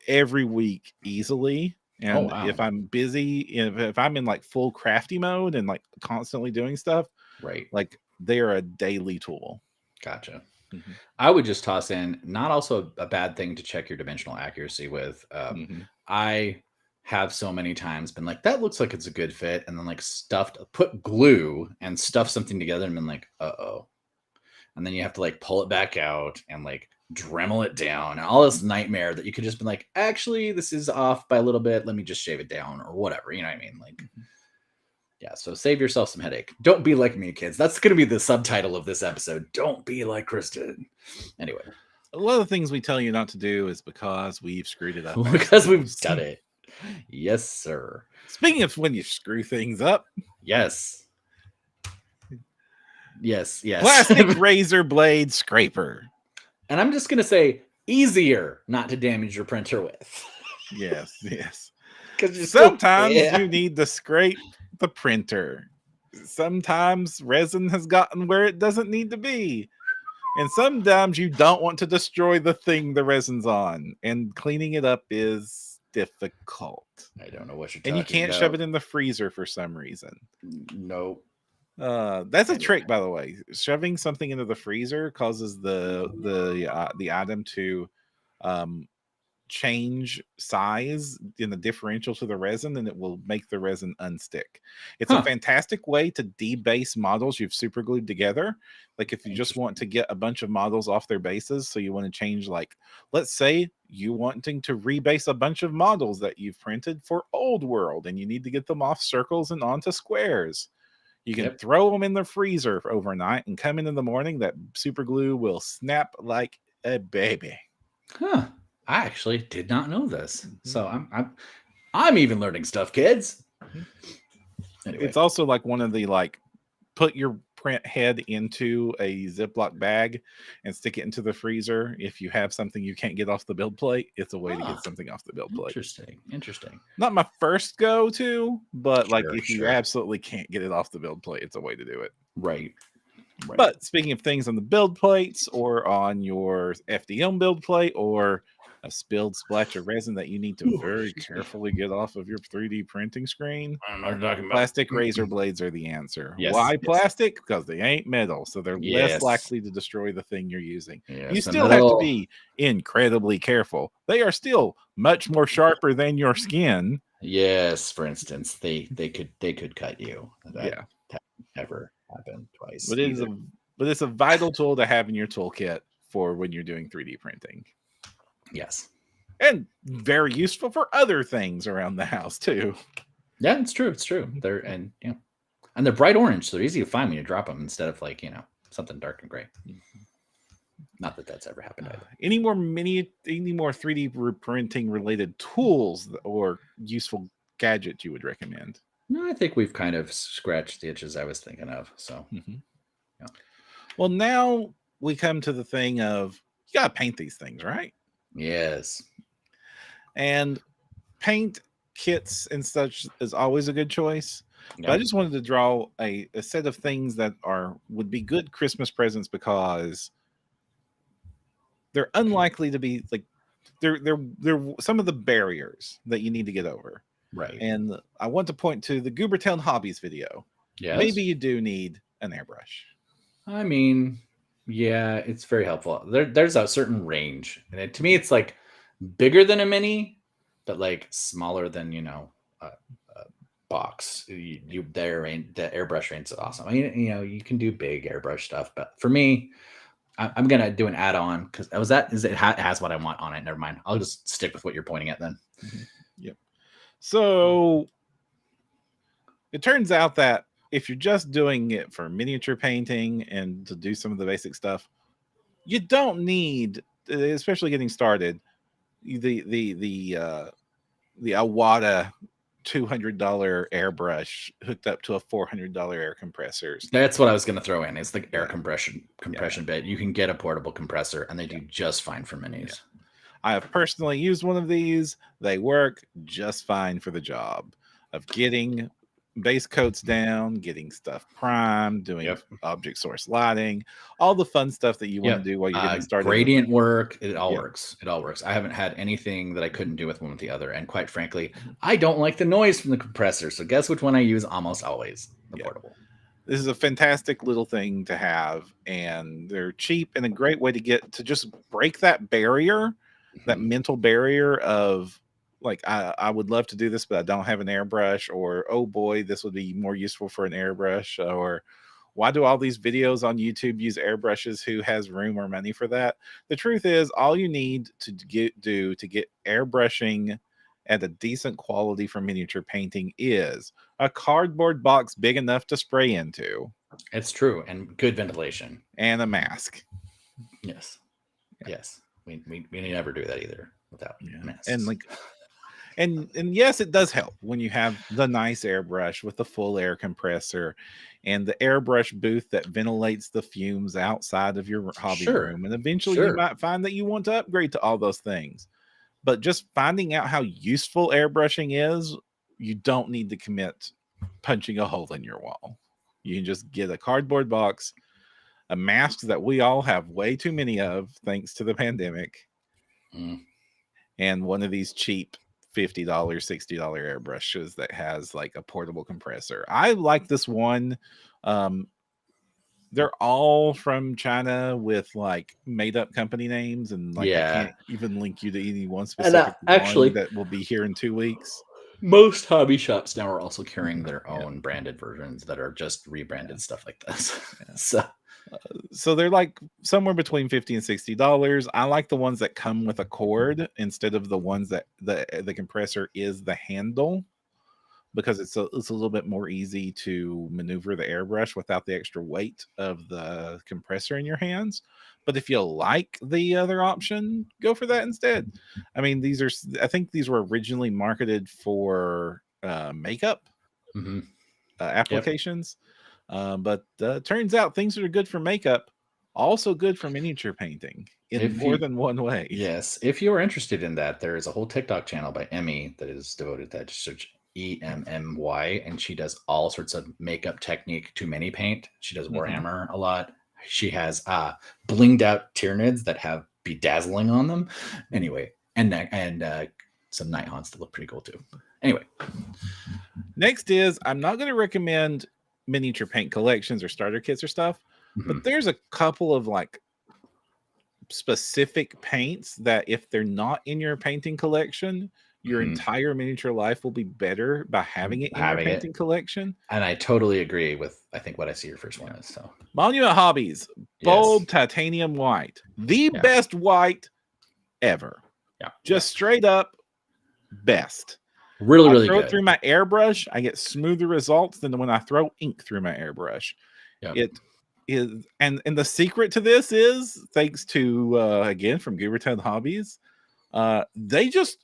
every week easily. And if I'm busy, if I'm in like full crafty mode and like constantly doing stuff, like they are a daily tool. Gotcha. I would just toss in, not also a bad thing to check your dimensional accuracy with. I have so many times been like, that looks like it's a good fit, and then like put glue and stuff something together and been like, uh-oh. And then you have to like pull it back out and like Dremel it down and all this nightmare that you could just be like, actually, this is off by a little bit. Let me just shave it down or whatever. You know what I mean? Like, yeah. So save yourself some headache. Don't be like me, kids. That's going to be the subtitle of this episode. Don't be like Christen. Anyway. A lot of the things we tell you not to do is because we've screwed it up. Because we've done it. Yes, sir. Speaking of when you screw things up. Yes. Plastic razor blade scraper. And I'm just going to say, easier not to damage your printer with. Yes. Because sometimes you need to scrape the printer. Sometimes resin has gotten where it doesn't need to be. And sometimes you don't want to destroy the thing the resin's on. And cleaning it up is difficult. I don't know what you're talking about. And you can't shove it in the freezer for some reason. No. That's a trick, by the way. Shoving something into the freezer causes the item to change size in the differential to the resin, and it will make the resin unstick. It's a fantastic way to debase models you've super glued together. Like if you just want to get a bunch of models off their bases, so you want to change, like, let's say you wanting to rebase a bunch of models that you've printed for Old World, and you need to get them off circles and onto squares. You can throw them in the freezer for overnight and come in the morning. That super glue will snap like a baby. I actually did not know this. So I'm even learning stuff, kids. Anyway. It's also like one of the, like, put your print head into a Ziploc bag and stick it into the freezer. If you have something you can't get off the build plate, it's a way to get something off the build plate. Interesting. Not my first go-to, but like if you Sure. absolutely can't get it off the build plate, it's a way to do it. Right. But speaking of things on the build plates or on your FDM build plate or a spilled splash of resin that you need to very carefully get off of your 3D printing screen, plastic razor blades are the answer. Yes, Why yes. plastic? Because they ain't metal, so they're less Yes. likely to destroy the thing you're using. Yes, You still have to be incredibly careful. They are still much more sharper than your skin. Yes, for instance, they could cut you. Yeah. That never happened twice. But it's a vital tool to have in your toolkit for when you're doing 3D printing. Yes. And very useful for other things around the house too. Yeah, it's true. And they're bright orange, so they're easy to find when you drop them instead of like, something dark and gray. Not that that's ever happened either. Any more 3D printing related tools or useful gadgets you would recommend? No, I think we've kind of scratched the itches I was thinking of. So, yeah. Well, now we come to the thing of you gotta paint these things, right? Yes. And paint kits and such is always a good choice. But I just wanted to draw a set of things that would be good Christmas presents because they're unlikely to be like they're some of the barriers that you need to get over. Right. And I want to point to the Goobertown Hobbies video. Yes. Maybe you do need an airbrush. I mean, yeah, it's very helpful. There's a certain range. And to me, it's like bigger than a mini, but like smaller than, a box. The airbrush range is awesome. I mean, you can do big airbrush stuff, but for me, I'm gonna do an add-on because it has what I want on it. Never mind. I'll just stick with what you're pointing at then. Yep. So it turns out that if you're just doing it for miniature painting and to do some of the basic stuff, you don't need, especially getting started, the Awada $200 airbrush hooked up to a $400 air compressor. That's what I was going to throw in. It's the air compression bit. You can get a portable compressor, and they do just fine for minis. Yeah. I have personally used one of these. They work just fine for the job of getting base coats down, getting stuff primed, doing object source lighting, all the fun stuff that you want to do while you're getting started. Gradient work, it all works. It all works. I haven't had anything that I couldn't do with one with the other. And quite frankly, I don't like the noise from the compressor. So guess which one I use almost always? The portable. This is a fantastic little thing to have, and they're cheap and a great way to just break that barrier, that mental barrier of like, I would love to do this, but I don't have an airbrush, or, oh boy, this would be more useful for an airbrush, or why do all these videos on YouTube use airbrushes? Who has room or money for that? The truth is, all you need to get airbrushing at a decent quality for miniature painting is a cardboard box big enough to spray into. It's true. And good ventilation. And a mask. Yes. Yeah. Yes. We never do that either without masks. And like, and yes, it does help when you have the nice airbrush with the full air compressor and the airbrush booth that ventilates the fumes outside of your hobby room. And eventually you might find that you want to upgrade to all those things. But just finding out how useful airbrushing is, you don't need to commit punching a hole in your wall. You can just get a cardboard box, a mask that we all have way too many of thanks to the pandemic, and one of these cheap $50, $60 airbrushes that has like a portable compressor. I like this one. They're all from China with like made up company names, and like I can't even link you to any one specific one that will be here in 2 weeks. Most hobby shops now are also carrying their own branded versions that are just rebranded stuff like this. So they're like somewhere between $50 and $60. I like the ones that come with a cord instead of the ones that the compressor is the handle, because it's a little bit more easy to maneuver the airbrush without the extra weight of the compressor in your hands. But if you like the other option, go for that instead. I mean, I think these were originally marketed for makeup applications. But turns out things that are good for makeup also good for miniature painting in If more you, than one way. yes, if you are interested in that, there is a whole TikTok channel by Emmy that is devoted to that. Just search EMMY, and she does all sorts of makeup technique to mini paint. She does Warhammer a lot. She has blinged out Tyranids that have bedazzling on them. Anyway, and some night haunts that look pretty cool too. Anyway, next is I'm not going to recommend miniature paint collections or starter kits or stuff, but there's a couple of like specific paints that if they're not in your painting collection, your entire miniature life will be better by having it in your painting collection. And I totally agree with, I think, what I see your first one is. So Monument Hobbies, bold titanium white, the best white ever. Yeah, just straight up best. Really throw good. it through my airbrush, I get smoother results than when I throw ink through my airbrush. It is, and the secret to this is thanks to again from Goobertown Hobbies. They just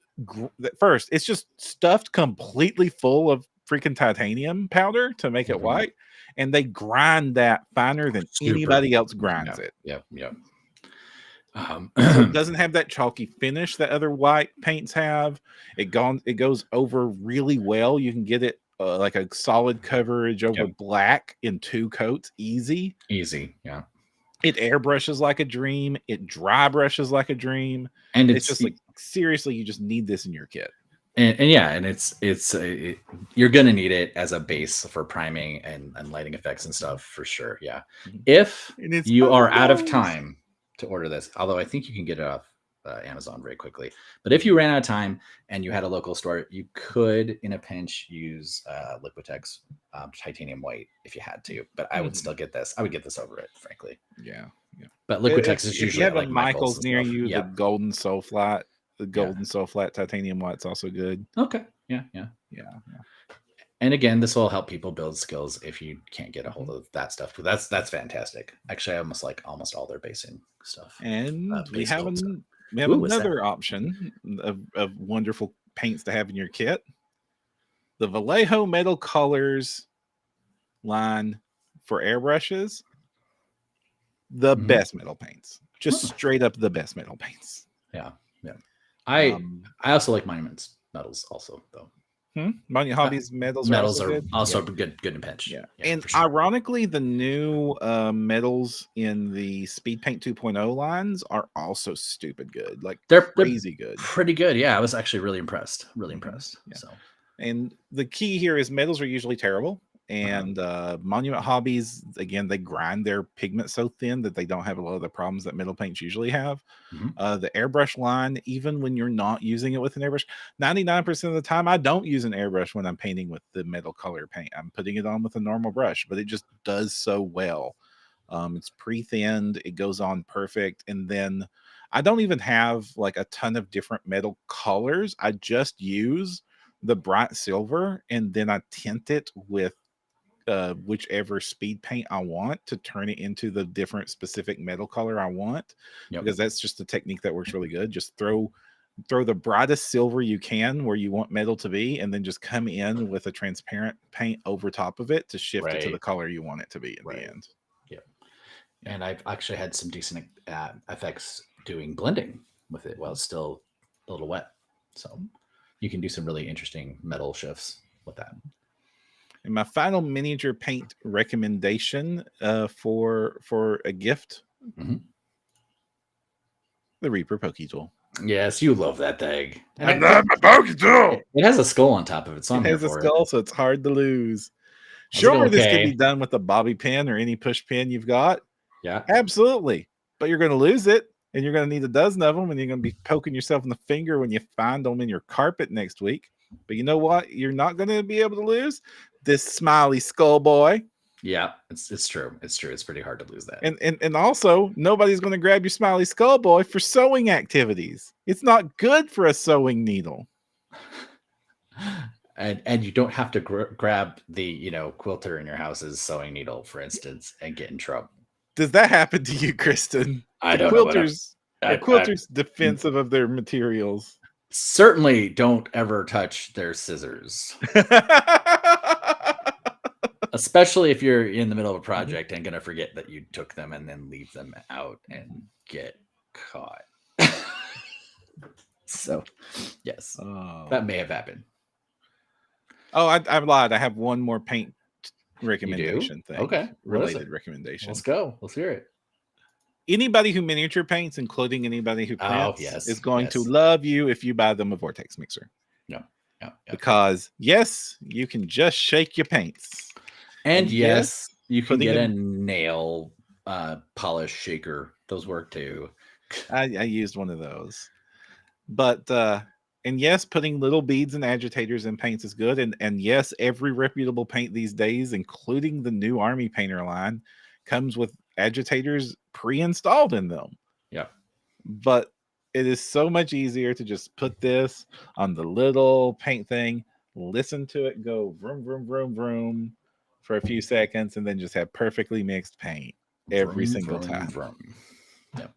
first, it's just stuffed completely full of freaking titanium powder to make it white, and they grind that finer than anybody else grinds it. So it doesn't have that chalky finish that other white paints have. It goes over really well. You can get it like a solid coverage over black in 2 coats, easy. Yeah. It airbrushes like a dream. It dry brushes like a dream. And it's just like, seriously, you just need this in your kit. And you're gonna need it as a base for priming and lighting effects and stuff for sure. Yeah. If you are out of time to order this, although I think you can get it off Amazon very quickly, but if you ran out of time and you had a local store, you could in a pinch use Liquitex titanium white if you had to, but I would still get this. I would get this over it, frankly. But Liquitex is usually, if you have a Michaels near you, the golden soul flat titanium white's also good. Okay. Yeah. And again, this will help people build skills if you can't get a hold of that stuff. But that's fantastic. Actually, I almost like almost all their basing stuff. And we have another option of wonderful paints to have in your kit. The Vallejo Metal Colors line for airbrushes. The best metal paints. Just straight up the best metal paints. Yeah. I also like Monuments metals also, though. Monument Hobbies metals are also good in pinch. And ironically, the new metals in the Speed Paint 2.0 lines are also stupid good. Like they're crazy good. Pretty good. Yeah, I was actually really impressed. So, and the key here is metals are usually terrible. And Monument Hobbies, again, they grind their pigment so thin that they don't have a lot of the problems that metal paints usually have. The airbrush line, even when you're not using it with an airbrush, 99% of the time, I don't use an airbrush when I'm painting with the metal color paint. I'm putting it on with a normal brush, but it just does so well. It's pre-thinned, it goes on perfect. And then I don't even have like a ton of different metal colors. I just use the bright silver, and then I tint it with whichever speed paint I want to turn it into the different specific metal color I want, because that's just a technique that works really good. Just throw the brightest silver you can where you want metal to be, and then just come in with a transparent paint over top of it to shift it to the color you want it to be in the end. And I've actually had some decent effects doing blending with it while it's still a little wet, so you can do some really interesting metal shifts with that. And my final miniature paint recommendation for a gift, the Reaper Poke Tool. Yes, you love that thing. I love my Poke Tool. It has a skull on top of it, so it has a skull, so it's hard to lose. Sure, this can be done with a bobby pin or any push pin you've got. Yeah, absolutely. But you're going to lose it, and you're going to need a dozen of them, and you're going to be poking yourself in the finger when you find them in your carpet next week. But you know what? You're not going to be able to lose this smiley skull boy. Yeah, it's true. It's true. It's pretty hard to lose that. And also, nobody's going to grab your smiley skull boy for sewing activities. It's not good for a sewing needle. And you don't have to grab the quilter in your house's sewing needle, for instance, and get in trouble. Does that happen to you, Kristen? I don't know. The quilters defensive of their materials. Certainly don't ever touch their scissors. Especially if you're in the middle of a project and gonna forget that you took them and then leave them out and get caught. So, yes, that may have happened. I've lied. I have one more paint You recommendation do? thing. Okay. What is Related it? recommendation. Let's go. Let's hear it. Anybody who miniature paints, including anybody who prints, yes, is going to yes. love you if you buy them a vortex mixer. Yeah. Because yes, you can just shake your paints. And yes, you can get a nail polish shaker. Those work too. I used one of those. But and yes, putting little beads and agitators in paints is good. And yes, every reputable paint these days, including the new Army Painter line, comes with agitators pre-installed in them. Yeah. But it is so much easier to just put this on the little paint thing, listen to it go vroom, vroom, vroom, vroom for a few seconds, and then just have perfectly mixed paint every single time. Yep.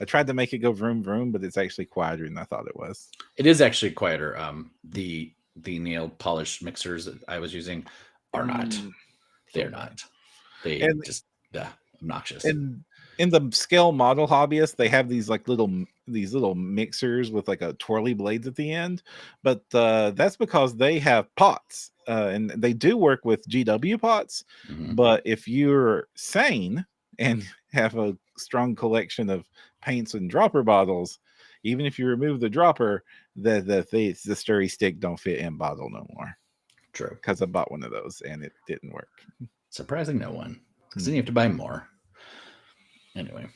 I tried to make it go vroom, vroom, but it's actually quieter than I thought it was. It is actually quieter. The nail polish mixers that I was using are not. They're not. They just obnoxious. And in the scale model hobbyist, they have these like little mixers with like a twirly blades at the end, but that's because they have pots, and they do work with GW pots. But if you're sane and have a strong collection of paints and dropper bottles, even if you remove the dropper, the stirry stick don't fit in bottle no more. True, because I bought one of those and it didn't work. Surprising no one, because then you have to buy more. Anyway,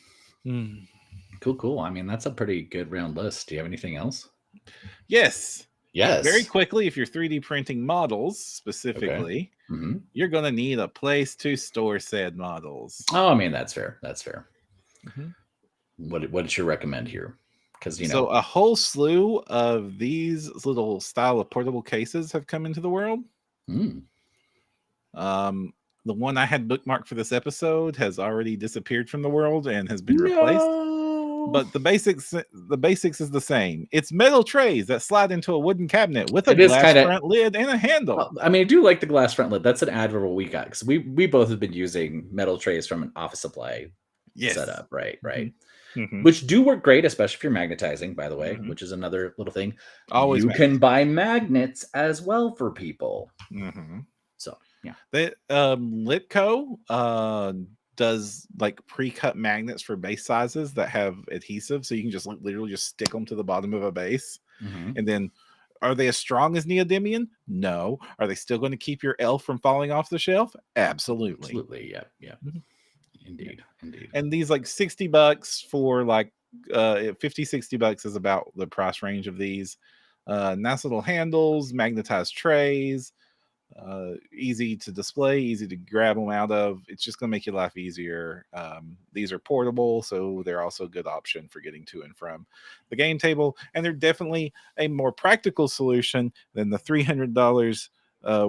cool. I mean, that's a pretty good round list. Do you have anything else? Yes. Very quickly, if you're 3D printing models specifically, you're going to need a place to store said models. Oh, I mean, that's fair. What did you recommend here? Because so a whole slew of these little style of portable cases have come into the world. The one I had bookmarked for this episode has already disappeared from the world and has been replaced. But the basics is the same. It's metal trays that slide into a wooden cabinet with a glass front lid and a handle. Well, I mean, I do like the glass front lid. That's an admirable we got, because we both have been using metal trays from an office supply setup, right? Which do work great, especially if you're magnetizing, by the way, which is another little thing. Always you can buy magnets as well for people. So yeah, Litco does like pre-cut magnets for base sizes that have adhesive, so you can just literally just stick them to the bottom of a base. And then, are they as strong as neodymium? No. Are they still going to keep your elf from falling off the shelf? Absolutely. Yeah. Indeed. And these like $60 for like $50-$60 is about the price range of these. Nice little handles, magnetized trays, easy to display, easy to grab them out of. It's just going to make your life easier. These are portable, so they're also a good option for getting to and from the game table, and they're definitely a more practical solution than the $300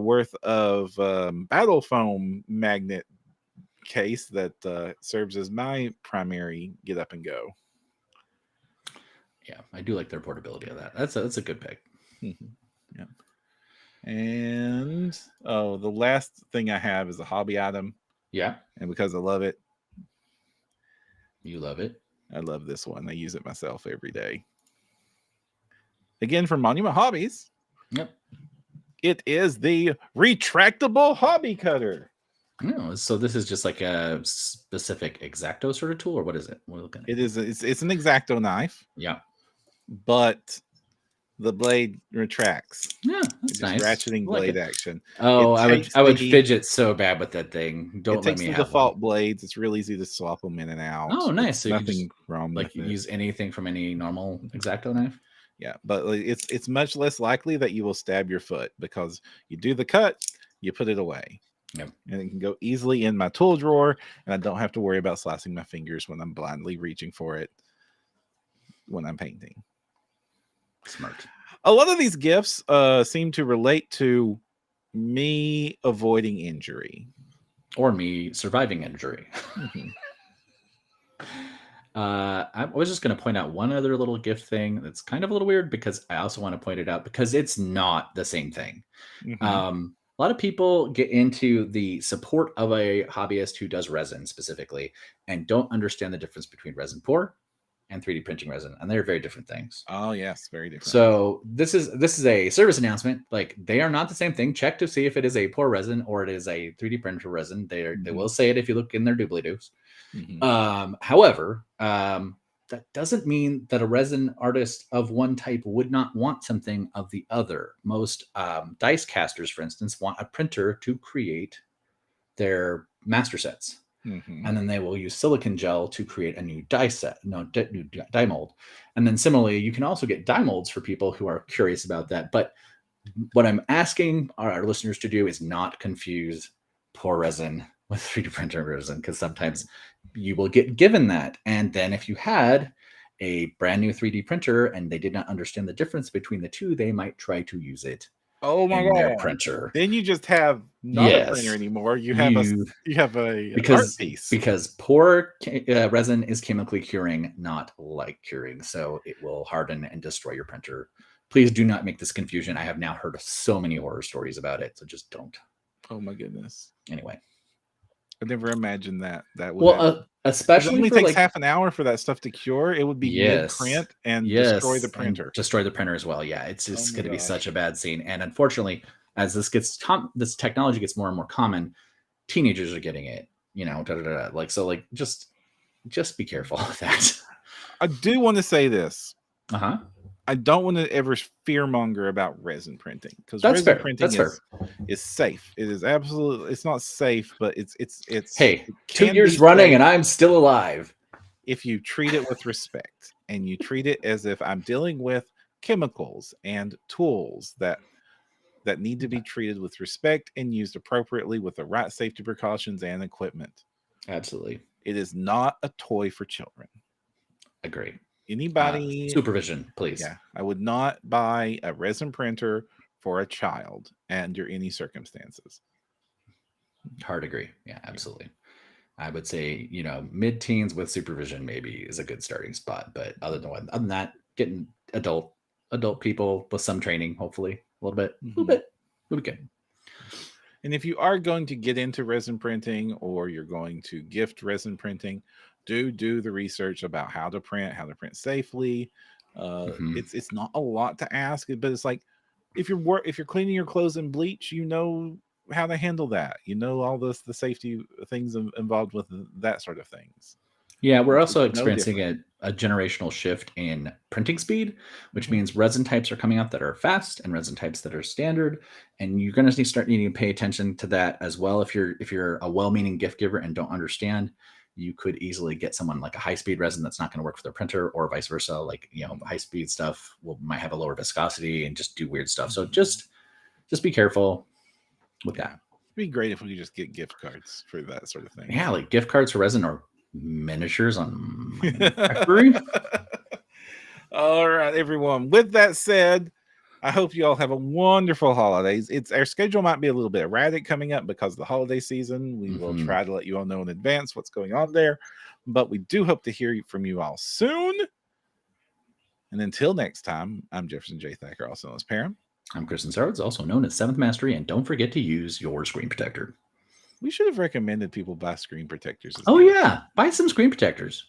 worth of battle foam magnet case that serves as my primary get up and go. Yeah, I do like their portability of that. That's a good pick. Yeah. And the last thing I have is a hobby item. Yeah. And because I love it. You love it? I love this one. I use it myself every day. Again, from Monument Hobbies. Yep. It is the retractable hobby cutter. No, so this is just like a specific X-Acto sort of tool, or what is it? We're looking at. It is. It's an X-Acto knife. Yeah. But the blade retracts. Yeah, that's nice. Ratcheting blade action. Oh, I would fidget so bad with that thing. Don't let me have the default blades. It's real easy to swap them in and out. Oh, nice. So nothing wrong with it. Use anything from any normal X-Acto knife. Yeah, but it's much less likely that you will stab your foot, because you do the cut, you put it away. Yep. And it can go easily in my tool drawer, and I don't have to worry about slicing my fingers when I'm blindly reaching for it when I'm painting. Smart. A lot of these gifts seem to relate to me avoiding injury. Or me surviving injury. I was just going to point out one other little gift thing that's kind of a little weird, because I also want to point it out because it's not the same thing. A lot of people get into the support of a hobbyist who does resin specifically and don't understand the difference between resin pour and 3D printing resin, and they're very different things. Oh yes, very different. So this is a service announcement. Like, they are not the same thing. Check to see if it is a pour resin or it is a 3D printer resin. They will say it if you look in their doobly-doos. However, that doesn't mean that a resin artist of one type would not want something of the other. Most dice casters, for instance, want a printer to create their master sets. And then they will use silicon gel to create a new die set, new die mold. And then similarly, you can also get die molds for people who are curious about that. But what I'm asking our listeners to do is not confuse pour resin with 3D printer resin, because sometimes you will get given that. And then if you had a brand new 3D printer and they did not understand the difference between the two, they might try to use it in their printer. Then you just have not a printer anymore. You have a art piece, because pour resin is chemically curing, not light curing, so it will harden and destroy your printer. Please do not make this confusion. I have now heard so many horror stories about it, so just don't. Oh my goodness. Anyway, I never imagined that would especially it only takes half an hour for that stuff to cure. It would be mid-print and destroy the printer. Destroy the printer as well. Yeah, it's just going to be such a bad scene. And unfortunately, as this technology gets more and more common, teenagers are getting it. Like, so, like, just be careful with that. I do want to say this. Uh-huh. I don't want to ever fearmonger about resin printing, because resin printing is safe. It is absolutely, it's not safe, but it's hey, 2 years running and I'm still alive. If you treat it with respect and you treat it as if I'm dealing with chemicals and tools that need to be treated with respect and used appropriately with the right safety precautions and equipment. Absolutely. It is not a toy for children. Agree. Anybody supervision, please. Yeah, I would not buy a resin printer for a child under any circumstances. Hard agree. Yeah, absolutely. I would say, mid-teens with supervision maybe is a good starting spot, but other than that, getting adult people with some training, hopefully a little bit will be good. And if you are going to get into resin printing, or you're going to gift resin printing, do the research about how to print safely. It's not a lot to ask, but it's like, if you're cleaning your clothes in bleach, you know how to handle that. You know all the safety things involved with that sort of things. Yeah, we're also experiencing a generational shift in printing speed, which means resin types are coming out that are fast and resin types that are standard, and you're going to start needing to pay attention to that as well. If you're a well-meaning gift giver and don't understand, you could easily get someone like a high-speed resin that's not going to work for their printer, or vice versa. Like, high-speed stuff might have a lower viscosity and just do weird stuff. So just be careful with that. It'd be great if we could just get gift cards for that sort of thing. Yeah, like gift cards for resin or miniatures on factory. All right, everyone. With that said, I hope you all have a wonderful holidays. Our schedule might be a little bit erratic coming up because of the holiday season. We will try to let you all know in advance what's going on there, but we do hope to hear from you all soon. And until next time, I'm Jefferson J. Thacker, also known as Perram. I'm Christen Perram, also known as Seventh Mastery, and don't forget to use your screen protector. We should have recommended people buy screen protectors. Oh yeah, buy some screen protectors.